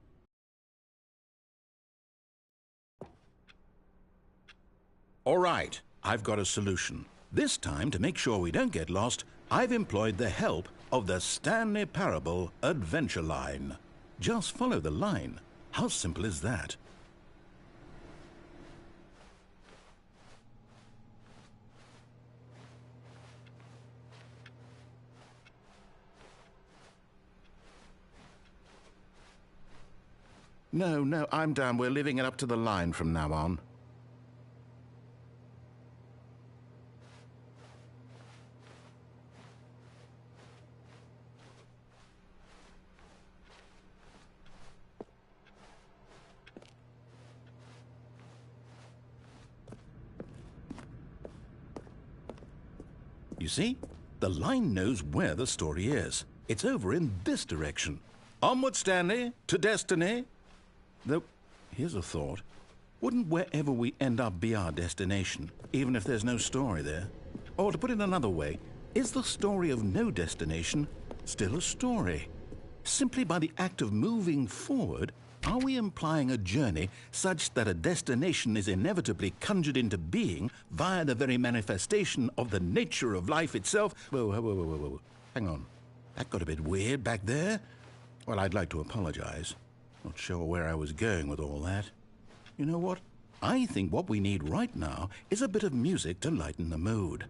All right, I've got a solution. This time, to make sure we don't get lost, I've employed the help of the Stanley Parable Adventure Line. Just follow the line. How simple is that? No, I'm done. We're living it up to the line from now on. You see? The line knows where the story is. It's over in this direction. Onward, Stanley, to destiny. Though, here's a thought. Wouldn't wherever we end up be our destination, even if there's no story there? Or to put it another way, is the story of no destination still a story? Simply by the act of moving forward, are we implying a journey such that a destination is inevitably conjured into being via the very manifestation of the nature of life itself? Whoa. Hang on. That got a bit weird back there. Well, I'd like to apologize. Not sure where I was going with all that. You know what? I think what we need right now is a bit of music to lighten the mood.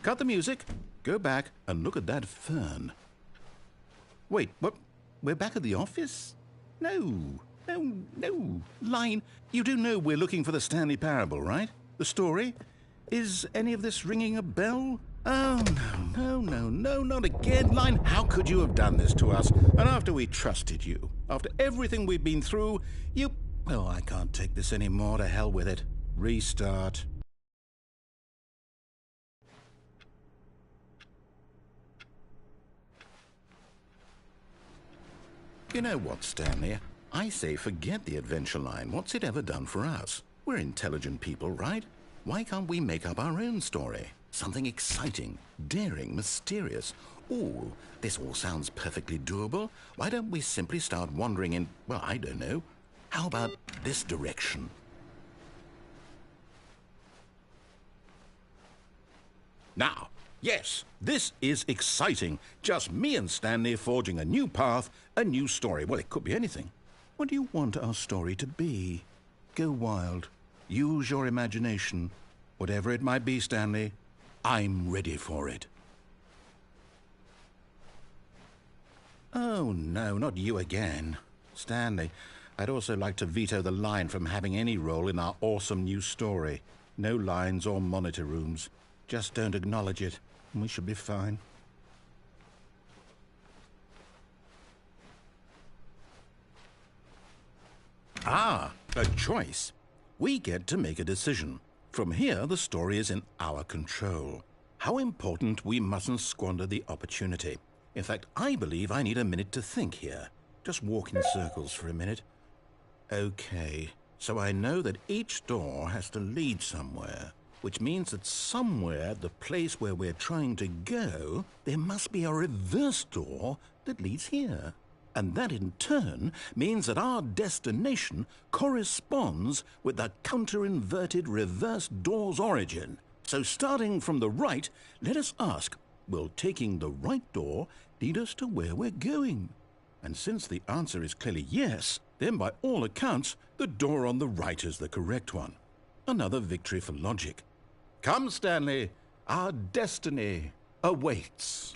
Cut the music, go back and look at that fern. Wait, what? We're back at the office? No. Line, you do know we're looking for the Stanley Parable, right? The story? Is any of this ringing a bell? Oh, no, not again. Line, how could you have done this to us? And after we trusted you, after everything we've been through, you... Oh, I can't take this anymore. To hell with it. Restart. You know what, Stanley? I say forget the adventure line. What's it ever done for us? We're intelligent people, right? Why can't we make up our own story? Something exciting, daring, mysterious. Ooh, this all sounds perfectly doable. Why don't we simply start wandering in, well, I don't know. How about this direction? Now, yes, this is exciting. Just me and Stanley forging a new path, a new story. Well, it could be anything. What do you want our story to be? Go wild. Use your imagination. Whatever it might be, Stanley, I'm ready for it. Oh, no, not you again. Stanley, I'd also like to veto the line from having any role in our awesome new story. No lines or monitor rooms. Just don't acknowledge it, and we should be fine. Ah, a choice. We get to make a decision. From here, the story is in our control. How important we mustn't squander the opportunity. In fact, I believe I need a minute to think here. Just walk in circles for a minute. Okay, so I know that each door has to lead somewhere, which means that somewhere, the place where we're trying to go, there must be a reverse door that leads here. And that in turn means that our destination corresponds with the counter-inverted reverse door's origin. So starting from the right, let us ask, will taking the right door lead us to where we're going? And since the answer is clearly yes, then by all accounts, the door on the right is the correct one. Another victory for logic. Come, Stanley, our destiny awaits.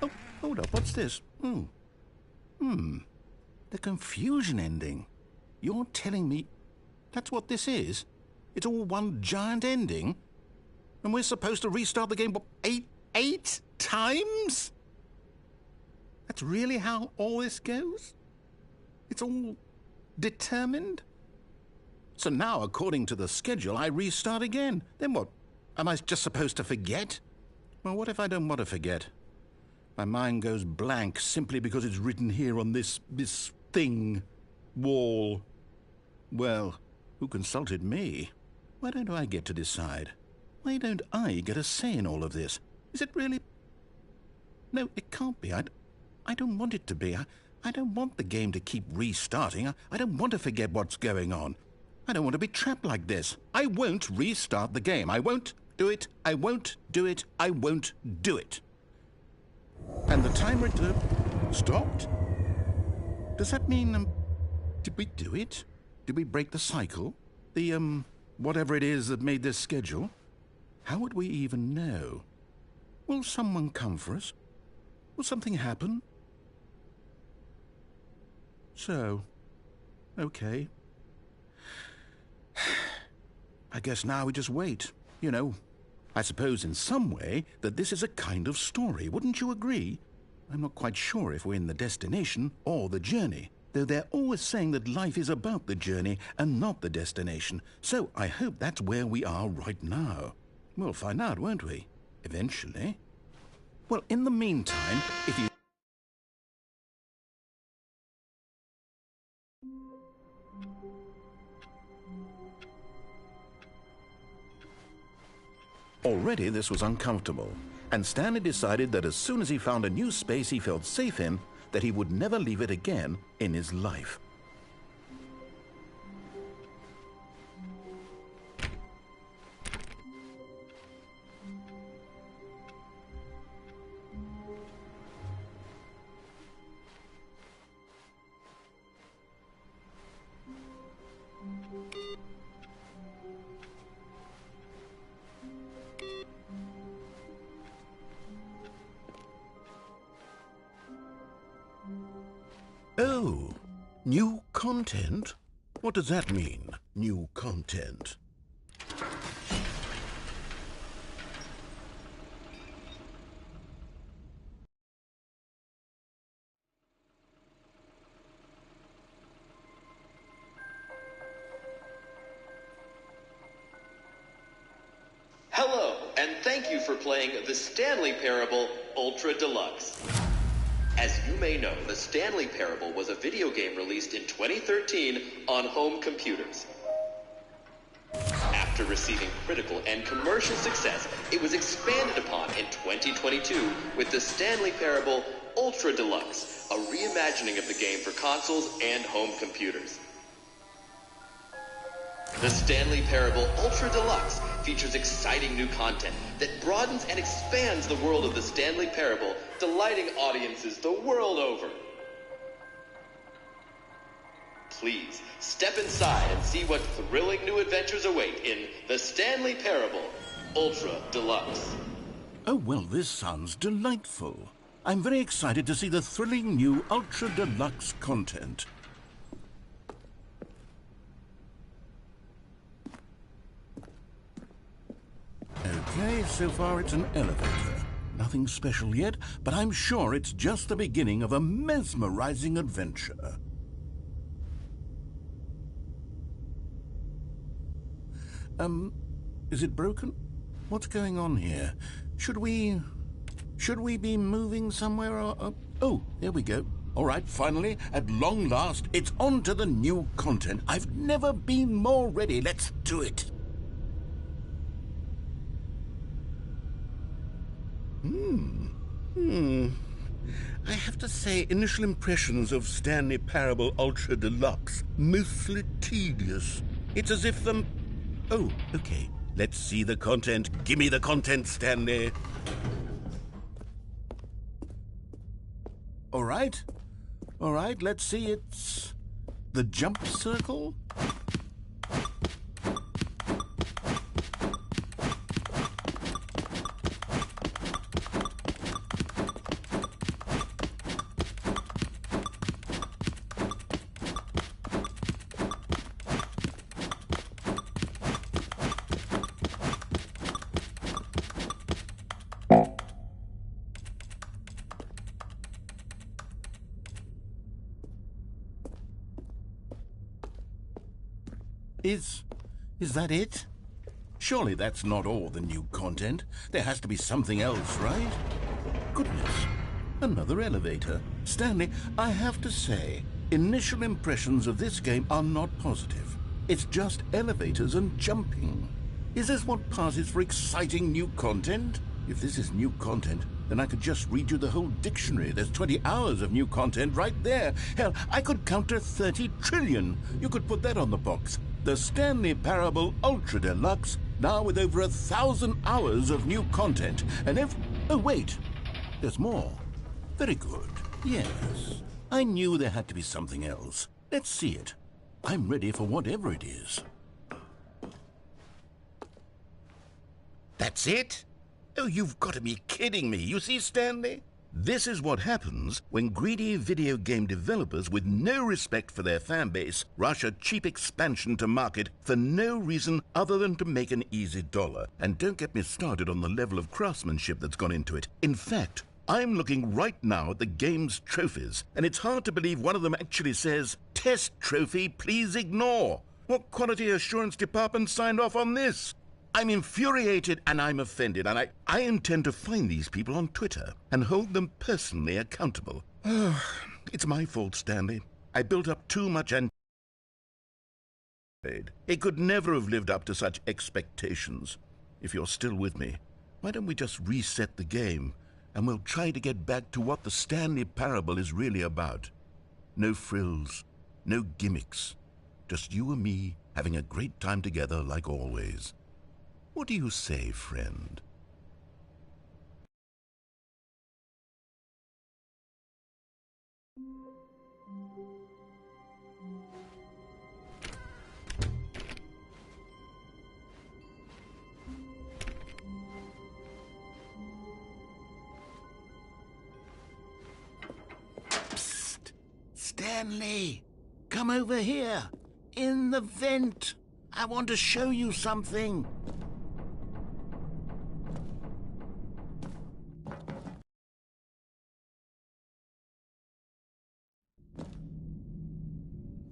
Oh, hold up, what's this? The confusion ending. You're telling me that's what this is? It's all one giant ending? And we're supposed to restart the game, what, eight times? That's really how all this goes? It's all determined? So now, according to the schedule, I restart again. Then what? Am I just supposed to forget? Well, what if I don't want to forget? My mind goes blank simply because it's written here on this thing, wall. Well, who consulted me? Why don't I get to decide? Why don't I get a say in all of this? Is it really... No, it can't be. I don't want it to be. I don't want the game to keep restarting. I don't want to forget what's going on. I don't want to be trapped like this. I won't restart the game. I won't do it. I won't do it. I won't do it. And the timer stopped? Does that mean, did we do it? Did we break the cycle? The, whatever it is that made this schedule? How would we even know? Will someone come for us? Will something happen? So, okay. I guess now we just wait, you know. I suppose in some way that this is a kind of story, wouldn't you agree? I'm not quite sure if we're in the destination or the journey, though they're always saying that life is about the journey and not the destination, so I hope that's where we are right now. We'll find out, won't we? Eventually. Well, in the meantime, if you... Already this was uncomfortable, and Stanley decided that as soon as he found a new space he felt safe in, that he would never leave it again in his life. Oh, new content? What does that mean, new content? Hello, and thank you for playing the Stanley Parable Ultra Deluxe. As you may know, the Stanley Parable was a video game released in 2013 on home computers. After receiving critical and commercial success, it was expanded upon in 2022 with the Stanley Parable Ultra Deluxe, a reimagining of the game for consoles and home computers. The Stanley Parable Ultra Deluxe features exciting new content that broadens and expands the world of the Stanley Parable, delighting audiences the world over. Please, step inside and see what thrilling new adventures await in the Stanley Parable Ultra Deluxe. Oh, well, this sounds delightful. I'm very excited to see the thrilling new Ultra Deluxe content. Okay, so far it's an elevator. Nothing special yet, but I'm sure it's just the beginning of a mesmerizing adventure. Is it broken? What's going on here? Should we be moving somewhere or... Oh, there we go. All right, finally, at long last, it's on to the new content. I've never been more ready. Let's do it. I have to say, initial impressions of Stanley Parable Ultra Deluxe, mostly tedious. It's as if Oh, okay. Let's see the content. Give me the content, Stanley. All right, let's see. It's the jump circle. Is that it? Surely that's not all the new content. There has to be something else, right? Goodness, another elevator. Stanley, I have to say, Initial impressions of this game are not positive. It's just elevators and jumping. Is this what passes for exciting new content? If this is new content, then I could just read you the whole dictionary. There's 20 hours of new content right there. Hell, I could counter 30 trillion. You could put that on the box. The Stanley Parable Ultra Deluxe, now with over 1,000 hours of new content. And if... Oh, wait. There's more. Very good. Yes. I knew there had to be something else. Let's see it. I'm ready for whatever it is. That's it? Oh, you've got to be kidding me. You see, Stanley? This is what happens when greedy video game developers with no respect for their fan base rush a cheap expansion to market for no reason other than to make an easy dollar. And don't get me started on the level of craftsmanship that's gone into it. In fact, I'm looking right now at the game's trophies, and it's hard to believe one of them actually says, "Test trophy, please ignore." What quality assurance department signed off on this? I'm infuriated and I'm offended, and I intend to find these people on Twitter and hold them personally accountable. It's my fault, Stanley. I built up too much and it could never have lived up to such expectations. If you're still with me, why don't we just reset the game and we'll try to get back to what the Stanley Parable is really about. No frills, no gimmicks, just you and me having a great time together like always. What do you say, friend? Psst! Stanley! Come over here! In the vent! I want to show you something!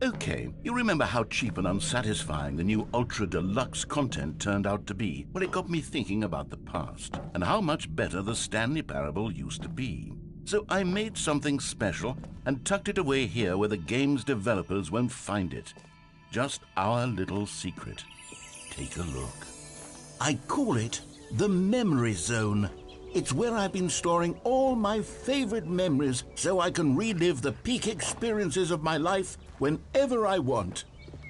Okay, you remember how cheap and unsatisfying the new Ultra Deluxe content turned out to be? Well, it got me thinking about the past and how much better the Stanley Parable used to be. So I made something special and tucked it away here where the game's developers won't find it. Just our little secret. Take a look. I call it the Memory Zone. It's where I've been storing all my favorite memories so I can relive the peak experiences of my life whenever I want.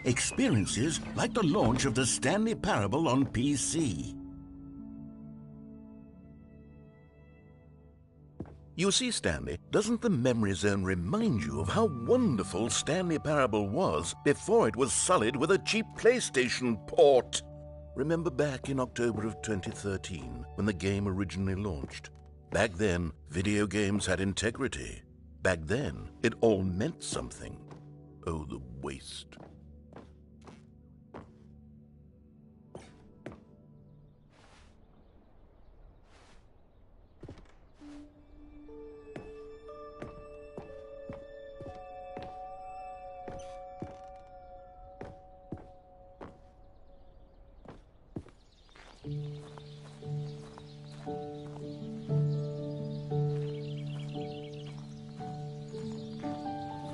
Experiences like the launch of the Stanley Parable on PC. You see, Stanley, doesn't the Memory Zone remind you of how wonderful Stanley Parable was before it was sullied with a cheap PlayStation port? Remember back in October of 2013, when the game originally launched? Back then, video games had integrity. Back then, it all meant something. Oh, the waste.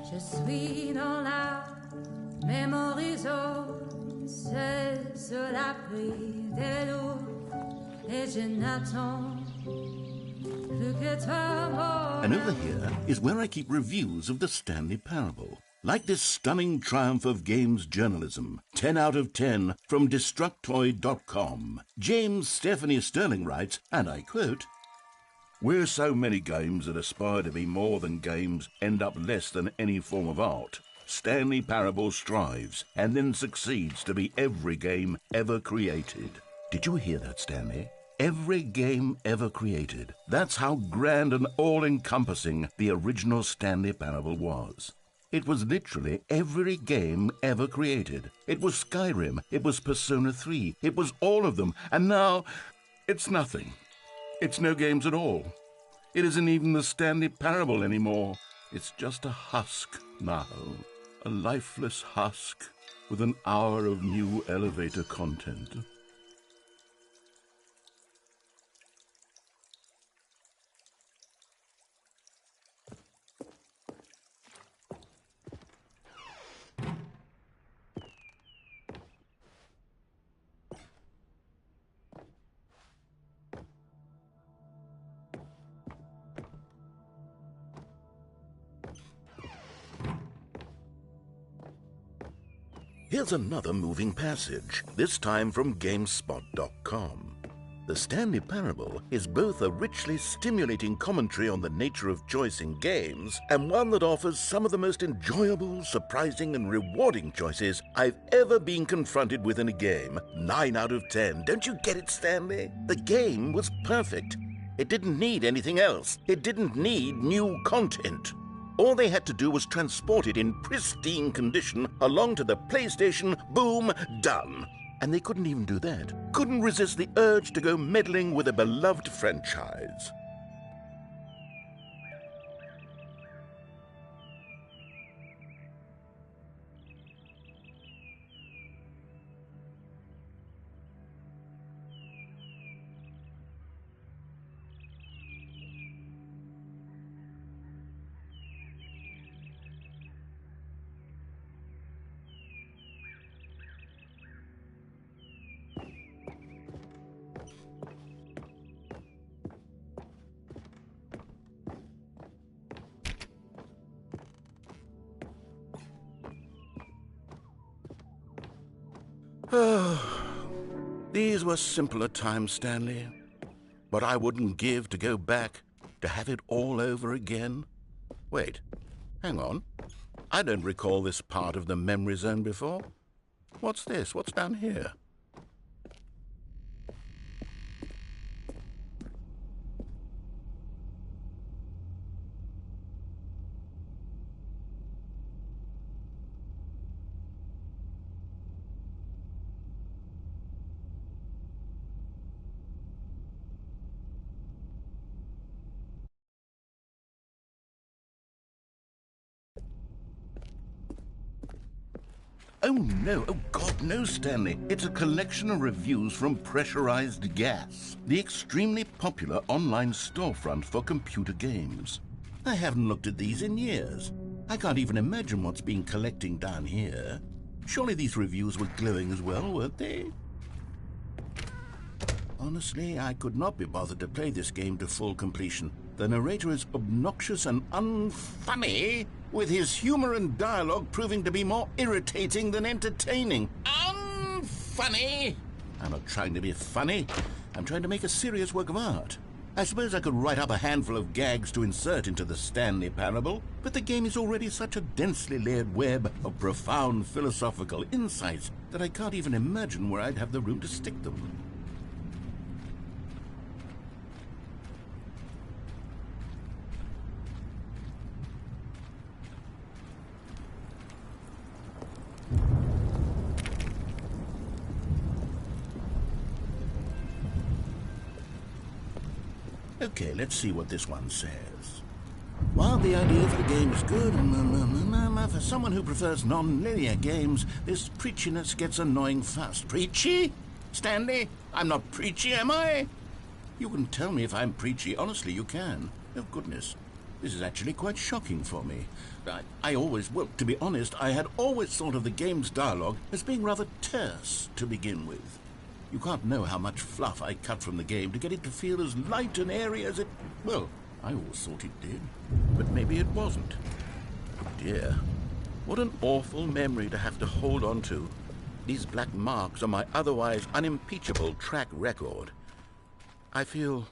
Je suis dans la Memory Zone, seul sur l'abri des loups, et je n'attends plus que toi, mon And over here is where I keep reviews of the Stanley Parable. Like this stunning triumph of games journalism, 10 out of 10 from Destructoid.com. James Stephanie Sterling writes, and I quote, "Where so many games that aspire to be more than games end up less than any form of art, Stanley Parable strives and then succeeds to be every game ever created." Did you hear that, Stanley? Every game ever created. That's how grand and all-encompassing the original Stanley Parable was. It was literally every game ever created. It was Skyrim, it was Persona 3, it was all of them, and now it's nothing. It's no games at all. It isn't even the Stanley Parable anymore. It's just a husk now. A lifeless husk with an hour of new elevator content. Here's another moving passage, this time from GameSpot.com. The Stanley Parable is both a richly stimulating commentary on the nature of choice in games and one that offers some of the most enjoyable, surprising, and rewarding choices I've ever been confronted with in a game. 9 out of 10. Don't you get it, Stanley? The game was perfect. It didn't need anything else. It didn't need new content. All they had to do was transport it in pristine condition along to the PlayStation. Boom, done. And they couldn't even do that. Couldn't resist the urge to go meddling with a beloved franchise. These were simpler times, Stanley. But I wouldn't give to go back, to have it all over again. Wait, hang on. I don't recall this part of the memory zone before. What's this? What's down here? Oh, no. Oh, God, no, Stanley. It's a collection of reviews from Pressurized Gas, the extremely popular online storefront for computer games. I haven't looked at these in years. I can't even imagine what's been collecting down here. Surely these reviews were glowing as well, weren't they? Honestly, I could not be bothered to play this game to full completion. The narrator is obnoxious and unfunny, with his humor and dialogue proving to be more irritating than entertaining. Unfunny! I'm not trying to be funny. I'm trying to make a serious work of art. I suppose I could write up a handful of gags to insert into the Stanley Parable, but the game is already such a densely layered web of profound philosophical insights that I can't even imagine where I'd have the room to stick them. Okay, let's see what this one says. While the idea for the game is good, for someone who prefers non-linear games, this preachiness gets annoying fast. Preachy? Stanley, I'm not preachy, am I? You can tell me if I'm preachy. Honestly, you can. Oh, goodness. This is actually quite shocking for me. Well, to be honest, I had always thought of the game's dialogue as being rather terse to begin with. You can't know how much fluff I cut from the game to get it to feel as light and airy as it... Well, I always thought it did, but maybe it wasn't. Dear, what an awful memory to have to hold on to. These black marks on my otherwise unimpeachable track record. I feel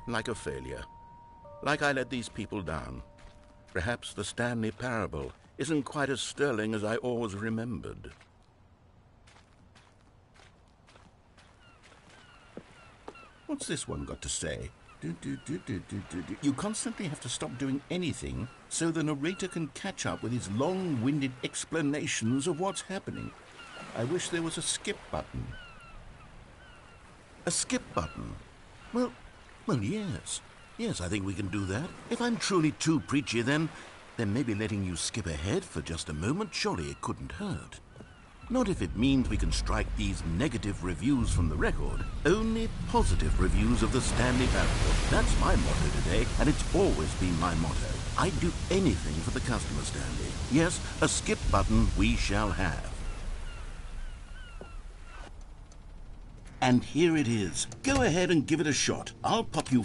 like a failure, like I let these people down. Perhaps the Stanley Parable isn't quite as sterling as I always remembered. What's this one got to say? You constantly have to stop doing anything so the narrator can catch up with his long-winded explanations of what's happening. I wish there was a skip button. A skip button? Well, yes. Yes, I think we can do that. If I'm truly too preachy, then maybe letting you skip ahead for just a moment, surely it couldn't hurt. Not if it means we can strike these negative reviews from the record. Only positive reviews of the Stanley Parable. That's my motto today, and it's always been my motto. I'd do anything for the customer, Stanley. Yes, a skip button we shall have. And here it is. Go ahead and give it a shot. I'll pop you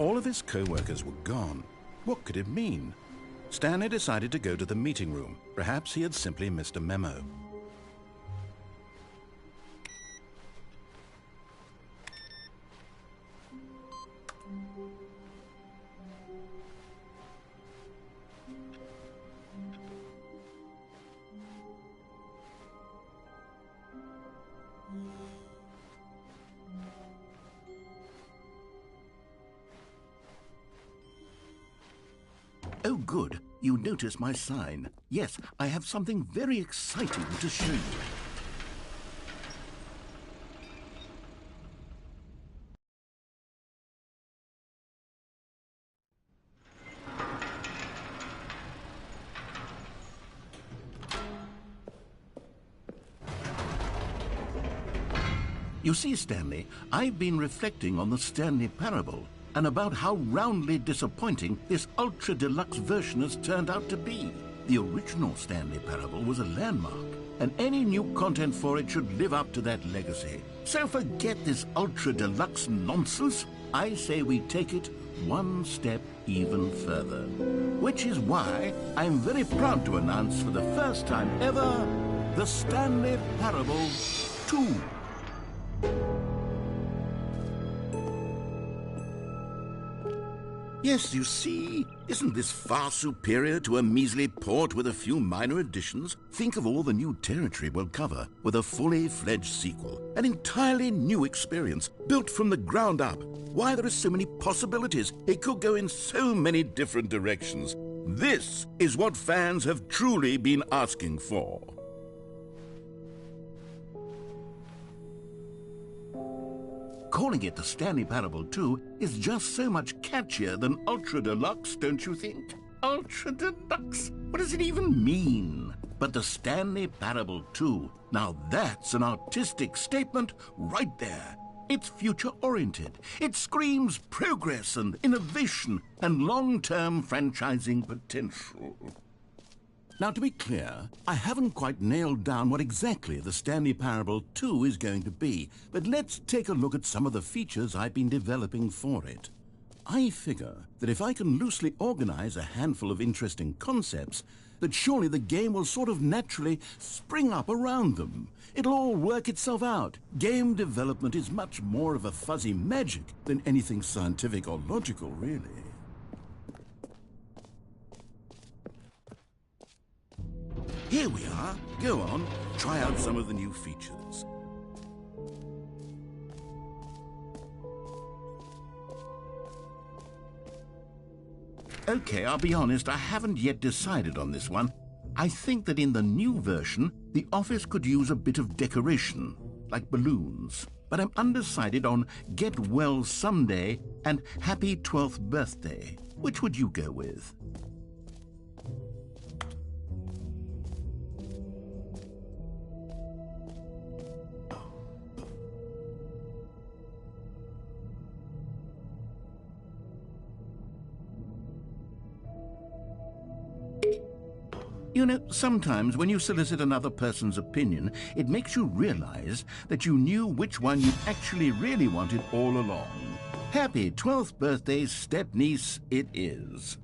All of his co-workers were gone. What could it mean? Stanley decided to go to the meeting room. Perhaps he had simply missed a memo. Oh, good. You notice my sign. Yes, I have something very exciting to show you. You see, Stanley, I've been reflecting on the Stanley Parable and about how roundly disappointing this ultra deluxe version has turned out to be. The original Stanley Parable was a landmark, and any new content for it should live up to that legacy. So forget this ultra deluxe nonsense. I say we take it one step even further. Which is why I'm very proud to announce for the first time ever, the Stanley Parable 2. Yes, you see, isn't this far superior to a measly port with a few minor additions? Think of all the new territory we'll cover with a fully fledged sequel. An entirely new experience, built from the ground up. Why, there are so many possibilities. It could go in so many different directions. This is what fans have truly been asking for. Calling it the Stanley Parable 2 is just so much catchier than Ultra Deluxe, don't you think? Ultra Deluxe? What does it even mean? But the Stanley Parable 2, now that's an artistic statement right there. It's future-oriented. It screams progress and innovation and long-term franchising potential. Now, to be clear, I haven't quite nailed down what exactly the Stanley Parable 2 is going to be, but let's take a look at some of the features I've been developing for it. I figure that if I can loosely organize a handful of interesting concepts, that surely the game will sort of naturally spring up around them. It'll all work itself out. Game development is much more of a fuzzy magic than anything scientific or logical, really. Here we are. Go on, try out some of the new features. Okay, I'll be honest, I haven't yet decided on this one. I think that in the new version, the office could use a bit of decoration, like balloons. But I'm undecided on Get Well Someday and Happy 12th Birthday. Which would you go with? You know, sometimes when you solicit another person's opinion, it makes you realize that you knew which one you actually really wanted all along. Happy 12th birthday, step-niece, it is.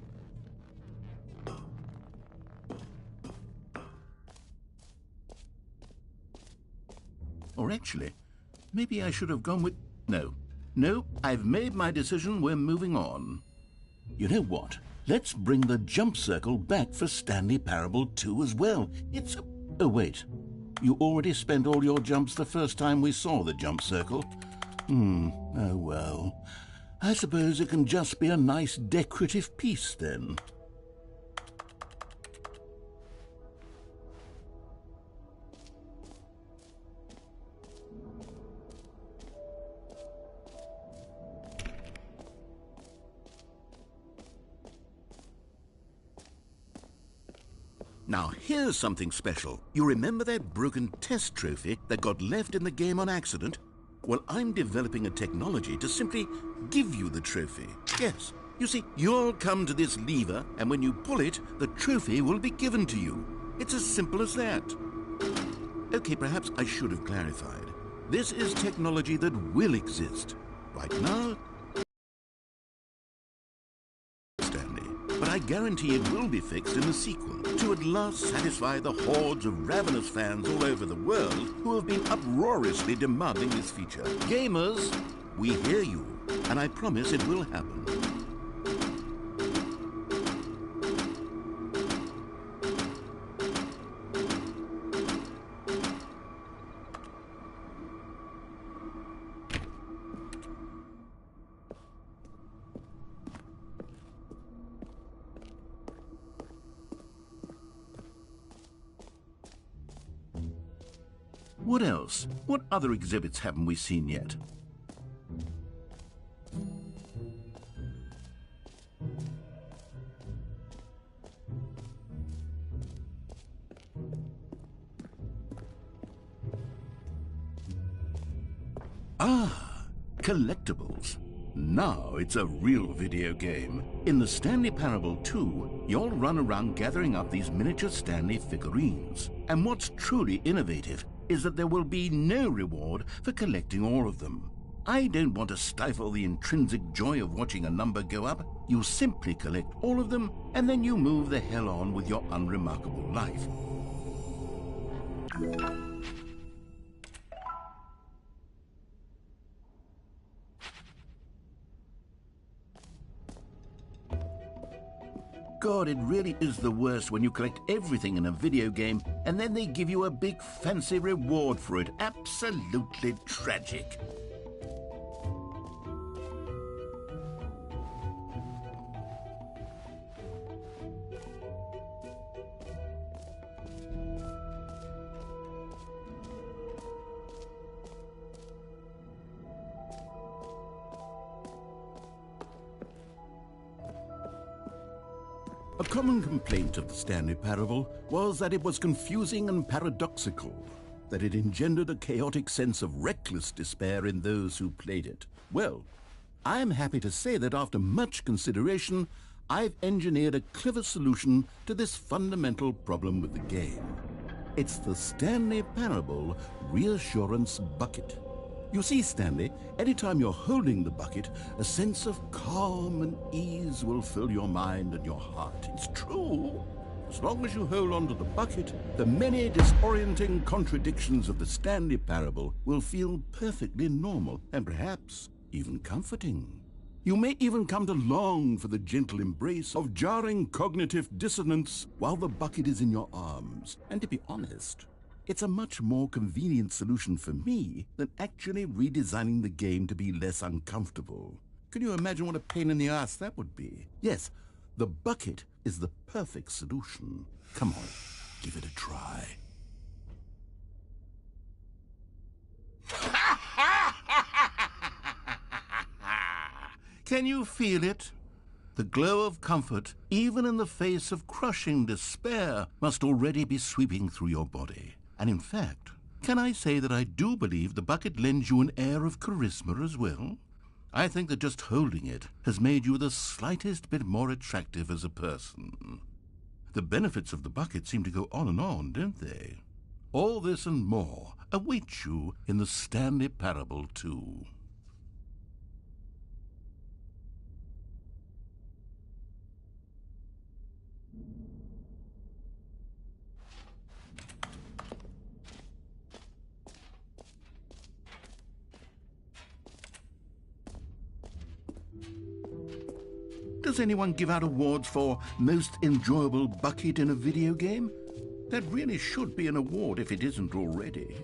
Or actually, maybe I should have gone with... No, I've made my decision, we're moving on. You know what? Let's bring the jump circle back for Stanley Parable 2 as well. It's a... Oh, wait. You already spent all your jumps the first time we saw the jump circle. Oh well. I suppose it can just be a nice decorative piece then. Now, here's something special. You remember that broken test trophy that got left in the game on accident? Well, I'm developing a technology to simply give you the trophy. Yes. You see, you'll come to this lever, and when you pull it, the trophy will be given to you. It's as simple as that. Okay, perhaps I should have clarified. This is technology that will exist. Right now, Stanley. But I guarantee it will be fixed in the sequel to at last satisfy the hordes of ravenous fans all over the world who have been uproariously demanding this feature. Gamers, we hear you, and I promise it will happen. What else? What other exhibits haven't we seen yet? Ah, collectibles. Now it's a real video game. In the Stanley Parable 2, you'll run around gathering up these miniature Stanley figurines. And what's truly innovative is that there will be no reward for collecting all of them. I don't want to stifle the intrinsic joy of watching a number go up. You simply collect all of them, and then you move the hell on with your unremarkable life. God, it really is the worst when you collect everything in a video game and then they give you a big fancy reward for it. Absolutely tragic. A common complaint of the Stanley Parable was that it was confusing and paradoxical, that it engendered a chaotic sense of reckless despair in those who played it. Well, I am happy to say that after much consideration, I've engineered a clever solution to this fundamental problem with the game. It's the Stanley Parable Reassurance Bucket. You see, Stanley, anytime you're holding the bucket, a sense of calm and ease will fill your mind and your heart. It's true. As long as you hold on to the bucket, the many disorienting contradictions of the Stanley Parable will feel perfectly normal and perhaps even comforting. You may even come to long for the gentle embrace of jarring cognitive dissonance while the bucket is in your arms. And to be honest, it's a much more convenient solution for me than actually redesigning the game to be less uncomfortable. Can you imagine what a pain in the ass that would be? Yes, the bucket is the perfect solution. Come on, give it a try. Can you feel it? The glow of comfort, even in the face of crushing despair, must already be sweeping through your body. And in fact, can I say that I do believe the bucket lends you an air of charisma as well? I think that just holding it has made you the slightest bit more attractive as a person. The benefits of the bucket seem to go on, don't they? All this and more await you in the Stanley Parable 2. Does anyone give out awards for most enjoyable bucket in a video game? That really should be an award if it isn't already.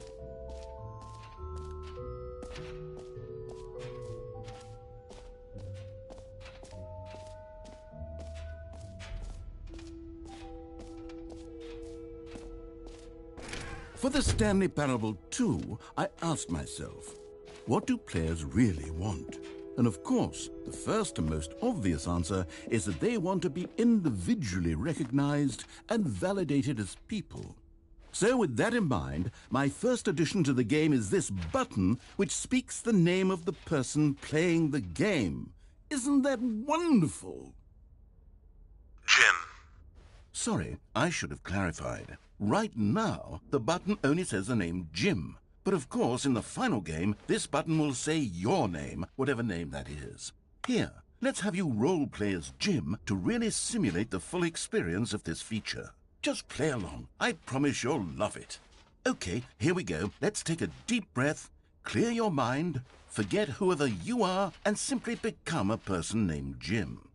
For the Stanley Parable 2, I asked myself, what do players really want? And of course, the first and most obvious answer is that they want to be individually recognized and validated as people. So with that in mind, my first addition to the game is this button which speaks the name of the person playing the game. Isn't that wonderful? Jim. Sorry, I should have clarified. Right now, the button only says the name Jim. But of course, in the final game, this button will say your name, whatever name that is. Here, let's have you role-play as Jim to really simulate the full experience of this feature. Just play along. I promise you'll love it. Okay, here we go. Let's take a deep breath, clear your mind, forget whoever you are, and simply become a person named Jim.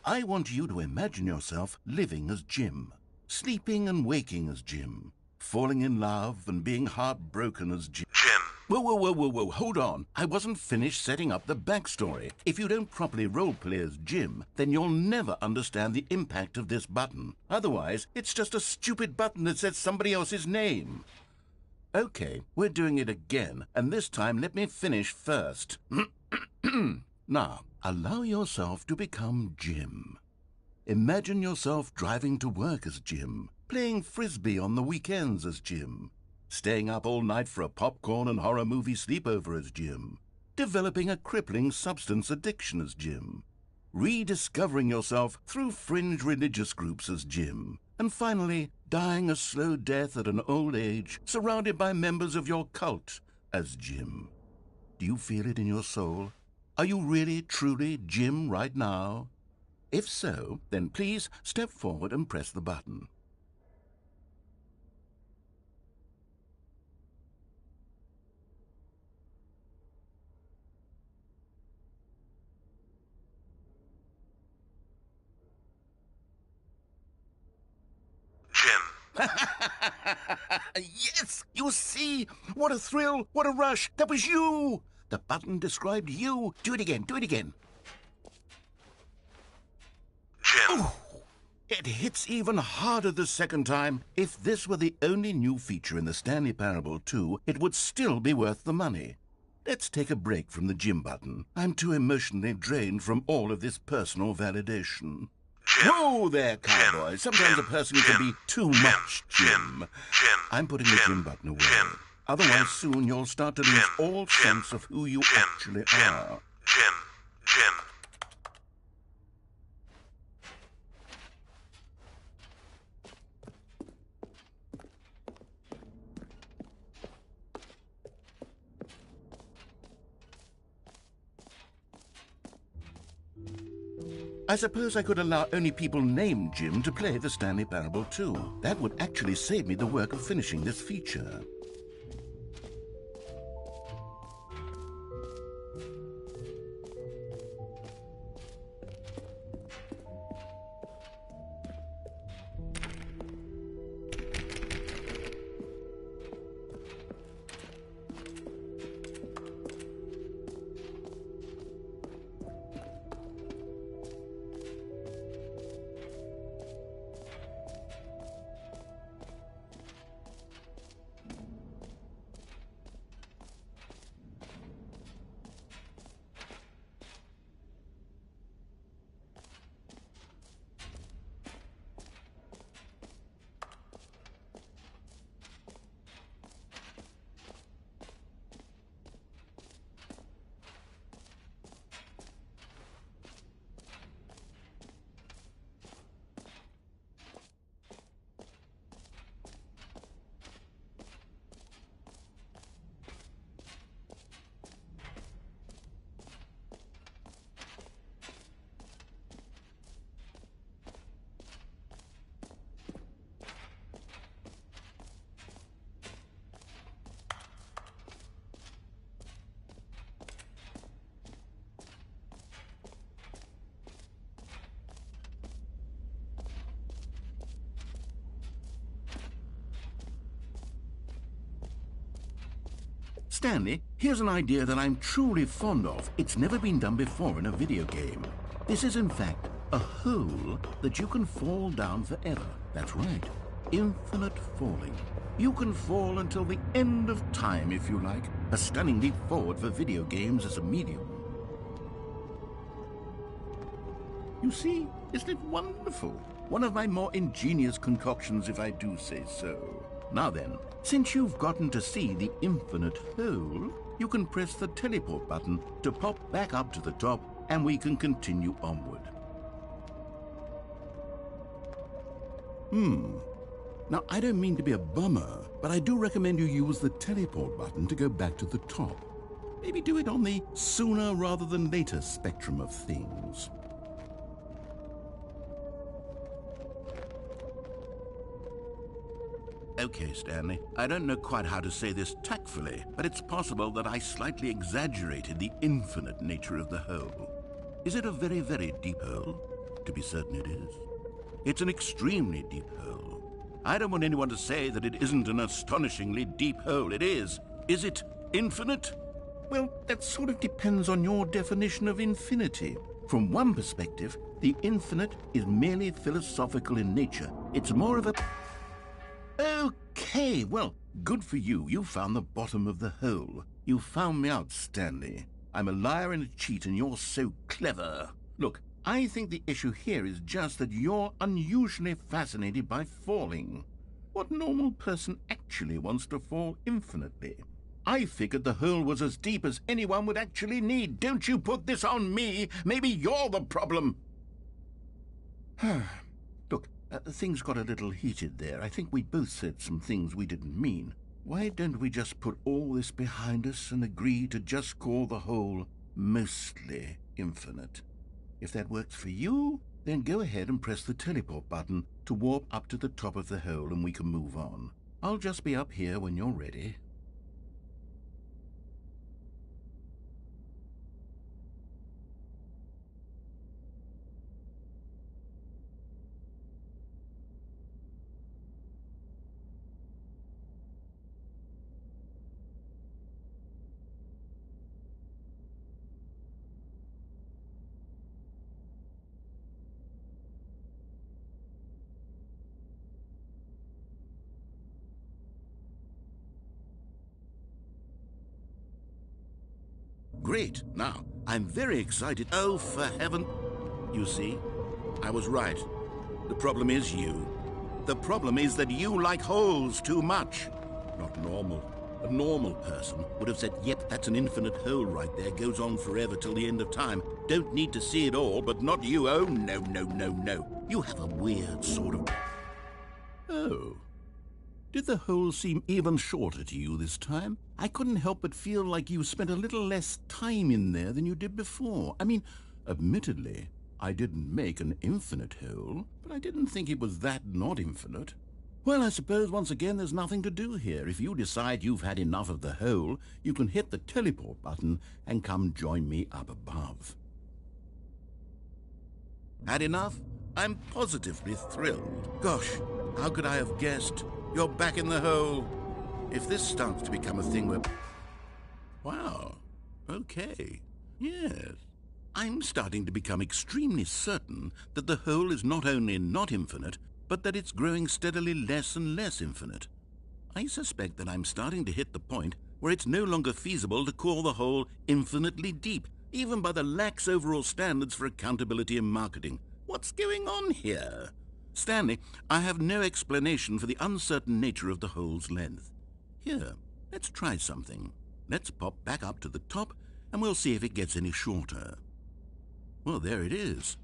I want you to imagine yourself living as Jim, sleeping and waking as Jim, falling in love and being heartbroken as Jim. Whoa, hold on. I wasn't finished setting up the backstory. If you don't properly roleplay as Jim, then you'll never understand the impact of this button. Otherwise, it's just a stupid button that says somebody else's name. Okay, we're doing it again, and this time let me finish first. Now, allow yourself to become Jim. Imagine yourself driving to work as Jim, playing frisbee on the weekends as Jim, staying up all night for a popcorn and horror movie sleepover as Jim, developing a crippling substance addiction as Jim, rediscovering yourself through fringe religious groups as Jim, and finally dying a slow death at an old age surrounded by members of your cult as Jim. Do you feel it in your soul? Are you really, truly Jim right now? If so, then please step forward and press the button. Yes! You see? What a thrill! What a rush! That was you! The button described you. Do it again. Do it again. Jim. Ooh, it hits even harder the second time. If this were the only new feature in the Stanley Parable 2, it would still be worth the money. Let's take a break from the Jim button. I'm too emotionally drained from all of this personal validation. Jim. Whoa there, cowboy. Sometimes a person can be too much, Jim. I'm putting the Jim button away. Otherwise, soon you'll start to lose all sense of who you actually are. Jim. I suppose I could allow only people named Jim to play the Stanley Parable 2. That would actually save me the work of finishing this feature. Stanley, here's an idea that I'm truly fond of. It's never been done before in a video game. This is, in fact, a hole that you can fall down forever. That's right. Infinite falling. You can fall until the end of time, if you like. A stunning leap forward for video games as a medium. You see, isn't it wonderful? One of my more ingenious concoctions, if I do say so. Now then, since you've gotten to see the infinite hole, you can press the teleport button to pop back up to the top, and we can continue onward. Now, I don't mean to be a bummer, but I do recommend you use the teleport button to go back to the top. Maybe do it on the sooner rather than later spectrum of things. Okay, Stanley, I don't know quite how to say this tactfully, but it's possible that I slightly exaggerated the infinite nature of the hole. Is it a very, very deep hole? To be certain it is. It's an extremely deep hole. I don't want anyone to say that it isn't an astonishingly deep hole. It is. Is it infinite? Well, that sort of depends on your definition of infinity. From one perspective, the infinite is merely philosophical in nature. It's more of a... Okay, well, good for you. You found the bottom of the hole. You found me out, Stanley. I'm a liar and a cheat, and you're so clever. Look, I think the issue here is just that you're unusually fascinated by falling. What normal person actually wants to fall infinitely? I figured the hole was as deep as anyone would actually need. Don't you put this on me. Maybe you're the problem. Look, things got a little heated there. I think we both said some things we didn't mean. Why don't we just put all this behind us and agree to just call the hole mostly infinite? If that works for you, then go ahead and press the teleport button to warp up to the top of the hole and we can move on. I'll just be up here when you're ready. Great. Now, I'm very excited. Oh, for heaven... You see, I was right. The problem is you. The problem is that you like holes too much. Not normal. A normal person would have said, yep, that's an infinite hole right there. Goes on forever till the end of time. Don't need to see it all, but not you. Oh, no, no, no, no. You have a weird sort of... Oh. Did the hole seem even shorter to you this time? I couldn't help but feel like you spent a little less time in there than you did before. I mean, admittedly, I didn't make an infinite hole, but I didn't think it was that not infinite. Well, I suppose once again there's nothing to do here. If you decide you've had enough of the hole, you can hit the teleport button and come join me up above. Had enough? I'm positively thrilled. Gosh, how could I have guessed? You're back in the hole. If this starts to become a thing where... Wow. Okay. Yes. I'm starting to become extremely certain that the hole is not only not infinite, but that it's growing steadily less and less infinite. I suspect that I'm starting to hit the point where it's no longer feasible to call the hole infinitely deep, even by the lax overall standards for accountability and marketing. What's going on here? Stanley, I have no explanation for the uncertain nature of the hole's length. Here, let's try something. Let's pop back up to the top, and we'll see if it gets any shorter. Well, there it is.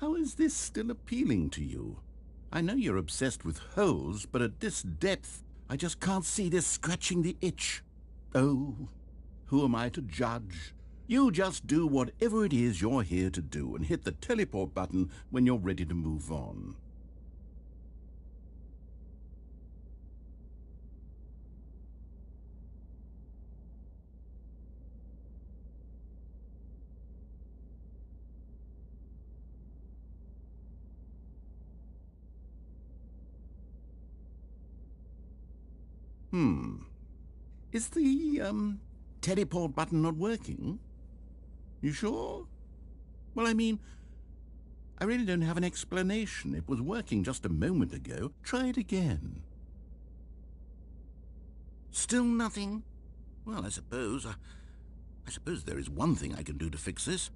How is this still appealing to you? I know you're obsessed with holes, but at this depth, I just can't see this scratching the itch. Oh, who am I to judge? You just do whatever it is you're here to do and hit the teleport button when you're ready to move on. Is the, teleport button not working? You sure? Well, I mean, I really don't have an explanation. It was working just a moment ago. Try it again. Still nothing? Well, I suppose there is one thing I can do to fix this.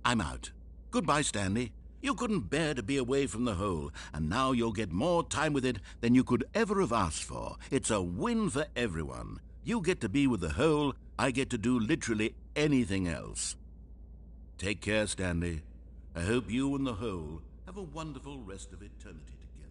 I'm out. Goodbye, Stanley. You couldn't bear to be away from the hole, and now you'll get more time with it than you could ever have asked for. It's a win for everyone. You get to be with the hole, I get to do literally anything else. Take care, Stanley. I hope you and the hole have a wonderful rest of eternity together.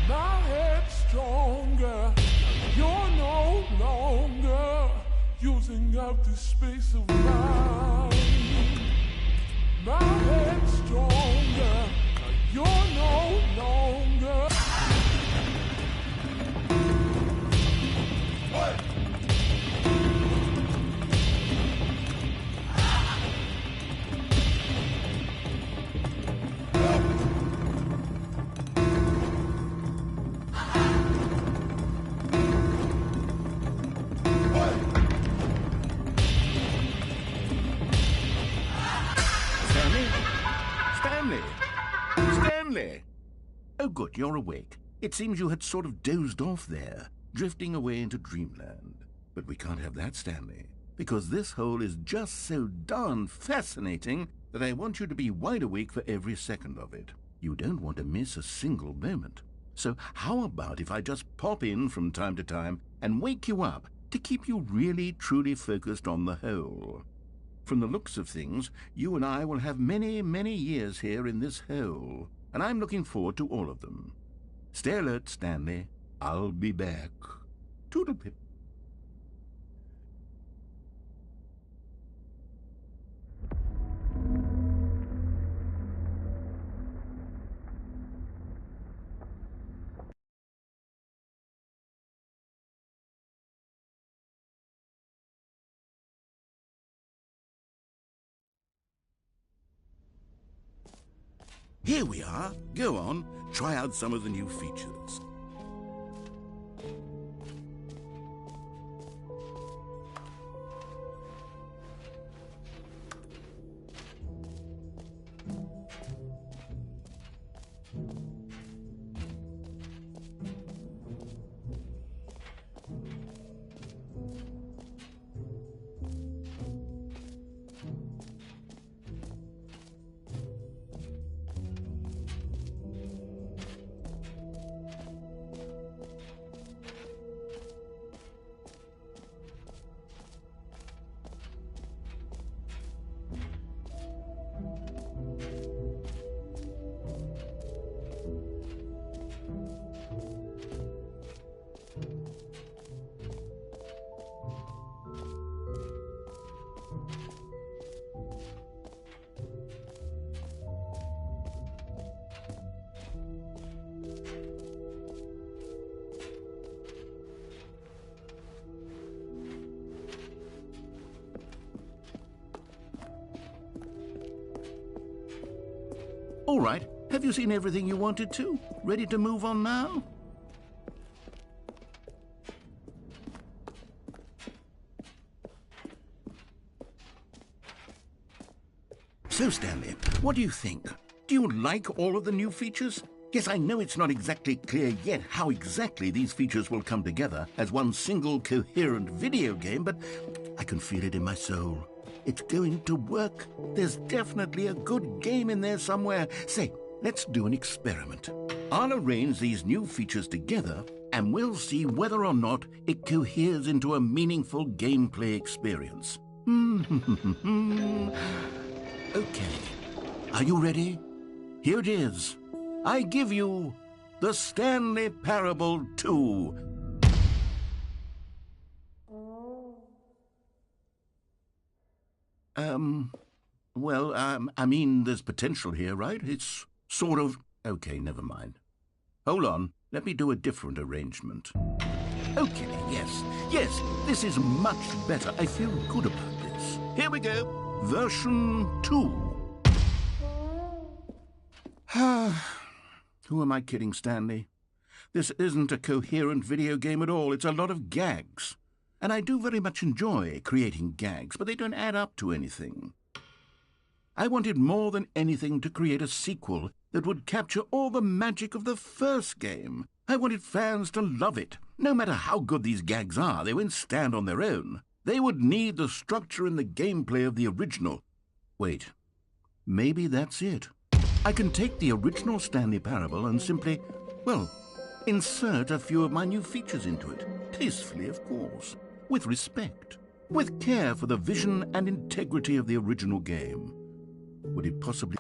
My head's stronger. You're no longer using up the space of mine. My head's stronger. You're no longer. What? Stanley! Oh, good, you're awake. It seems you had sort of dozed off there, drifting away into dreamland. But we can't have that, Stanley, because this hole is just so darn fascinating that I want you to be wide awake for every second of it. You don't want to miss a single moment. So how about if I just pop in from time to time and wake you up to keep you really, truly focused on the hole? From the looks of things, you and I will have many, many years here in this hole, and I'm looking forward to all of them. Stay alert, Stanley. I'll be back. Toodle-pip. Here we are. Go on, try out some of the new features. All right, have you seen everything you wanted to? Ready to move on now? So, Stanley, what do you think? Do you like all of the new features? Yes, I know it's not exactly clear yet how exactly these features will come together as one single coherent video game, but I can feel it in my soul. It's going to work. There's definitely a good game in there somewhere. Say, let's do an experiment. I'll arrange these new features together, and we'll see whether or not it coheres into a meaningful gameplay experience. Okay. Are you ready? Here it is. I give you the Stanley Parable 2. I mean, there's potential here, right? It's sort of... Okay, never mind. Hold on. Let me do a different arrangement. Okay, yes, this is much better. I feel good about this. Here we go. Version 2. Who am I kidding, Stanley? This isn't a coherent video game at all. It's a lot of gags. And I do very much enjoy creating gags, but they don't add up to anything. I wanted more than anything to create a sequel that would capture all the magic of the first game. I wanted fans to love it. No matter how good these gags are, they won't stand on their own. They would need the structure and the gameplay of the original. Wait, maybe that's it. I can take the original Stanley Parable and simply, well, insert a few of my new features into it. Tastefully, of course. With respect. With care for the vision and integrity of the original game. Would it possibly...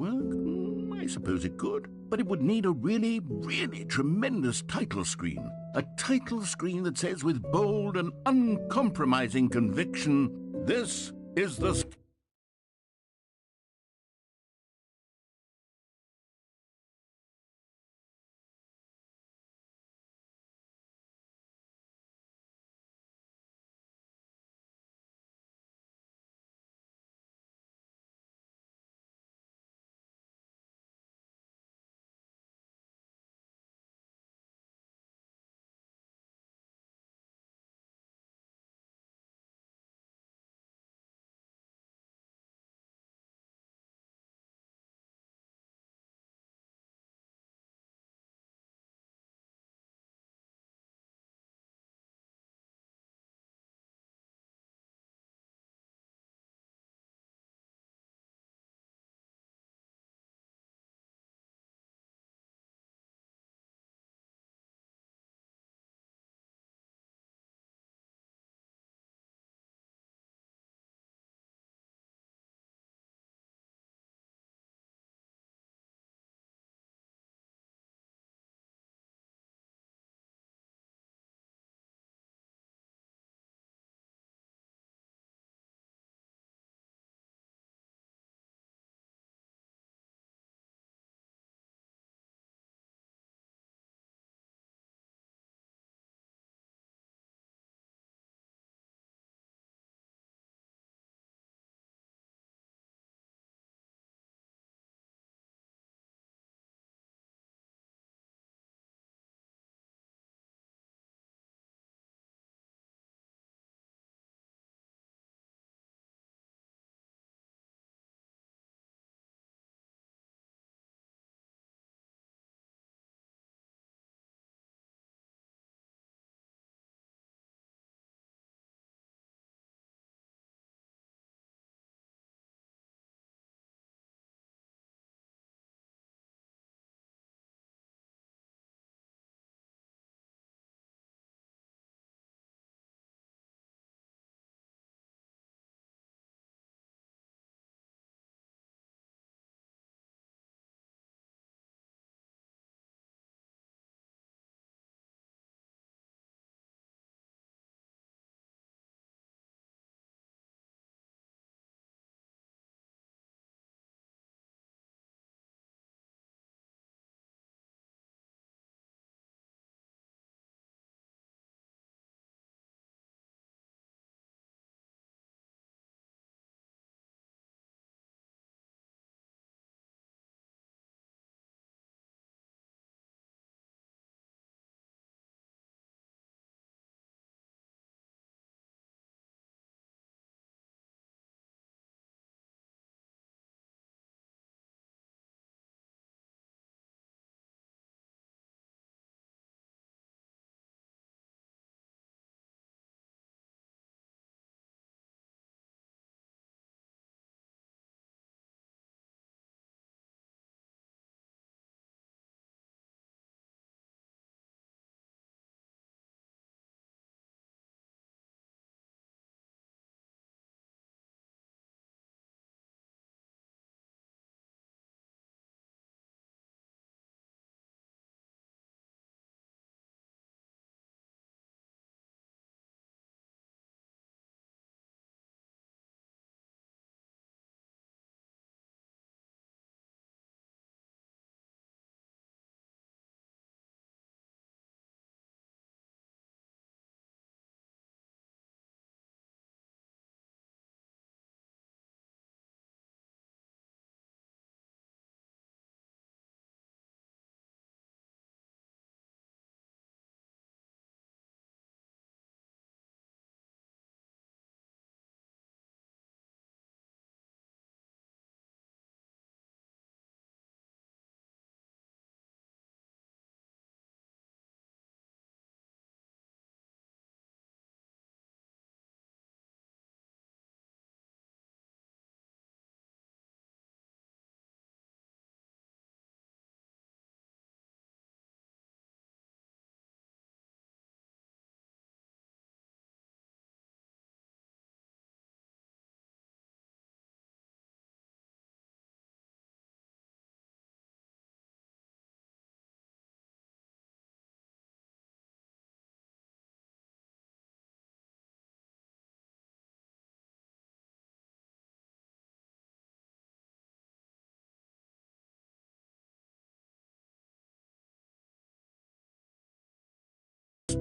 work? I suppose it could. But it would need a really, really tremendous title screen. A title screen that says with bold and uncompromising conviction, "This is the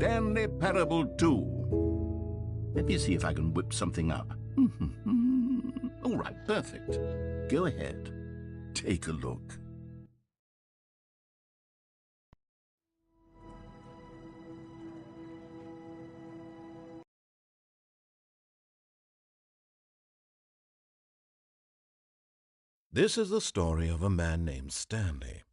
Stanley Parable 2. Let me see if I can whip something up. All right, perfect. Go ahead. Take a look. This is the story of a man named Stanley.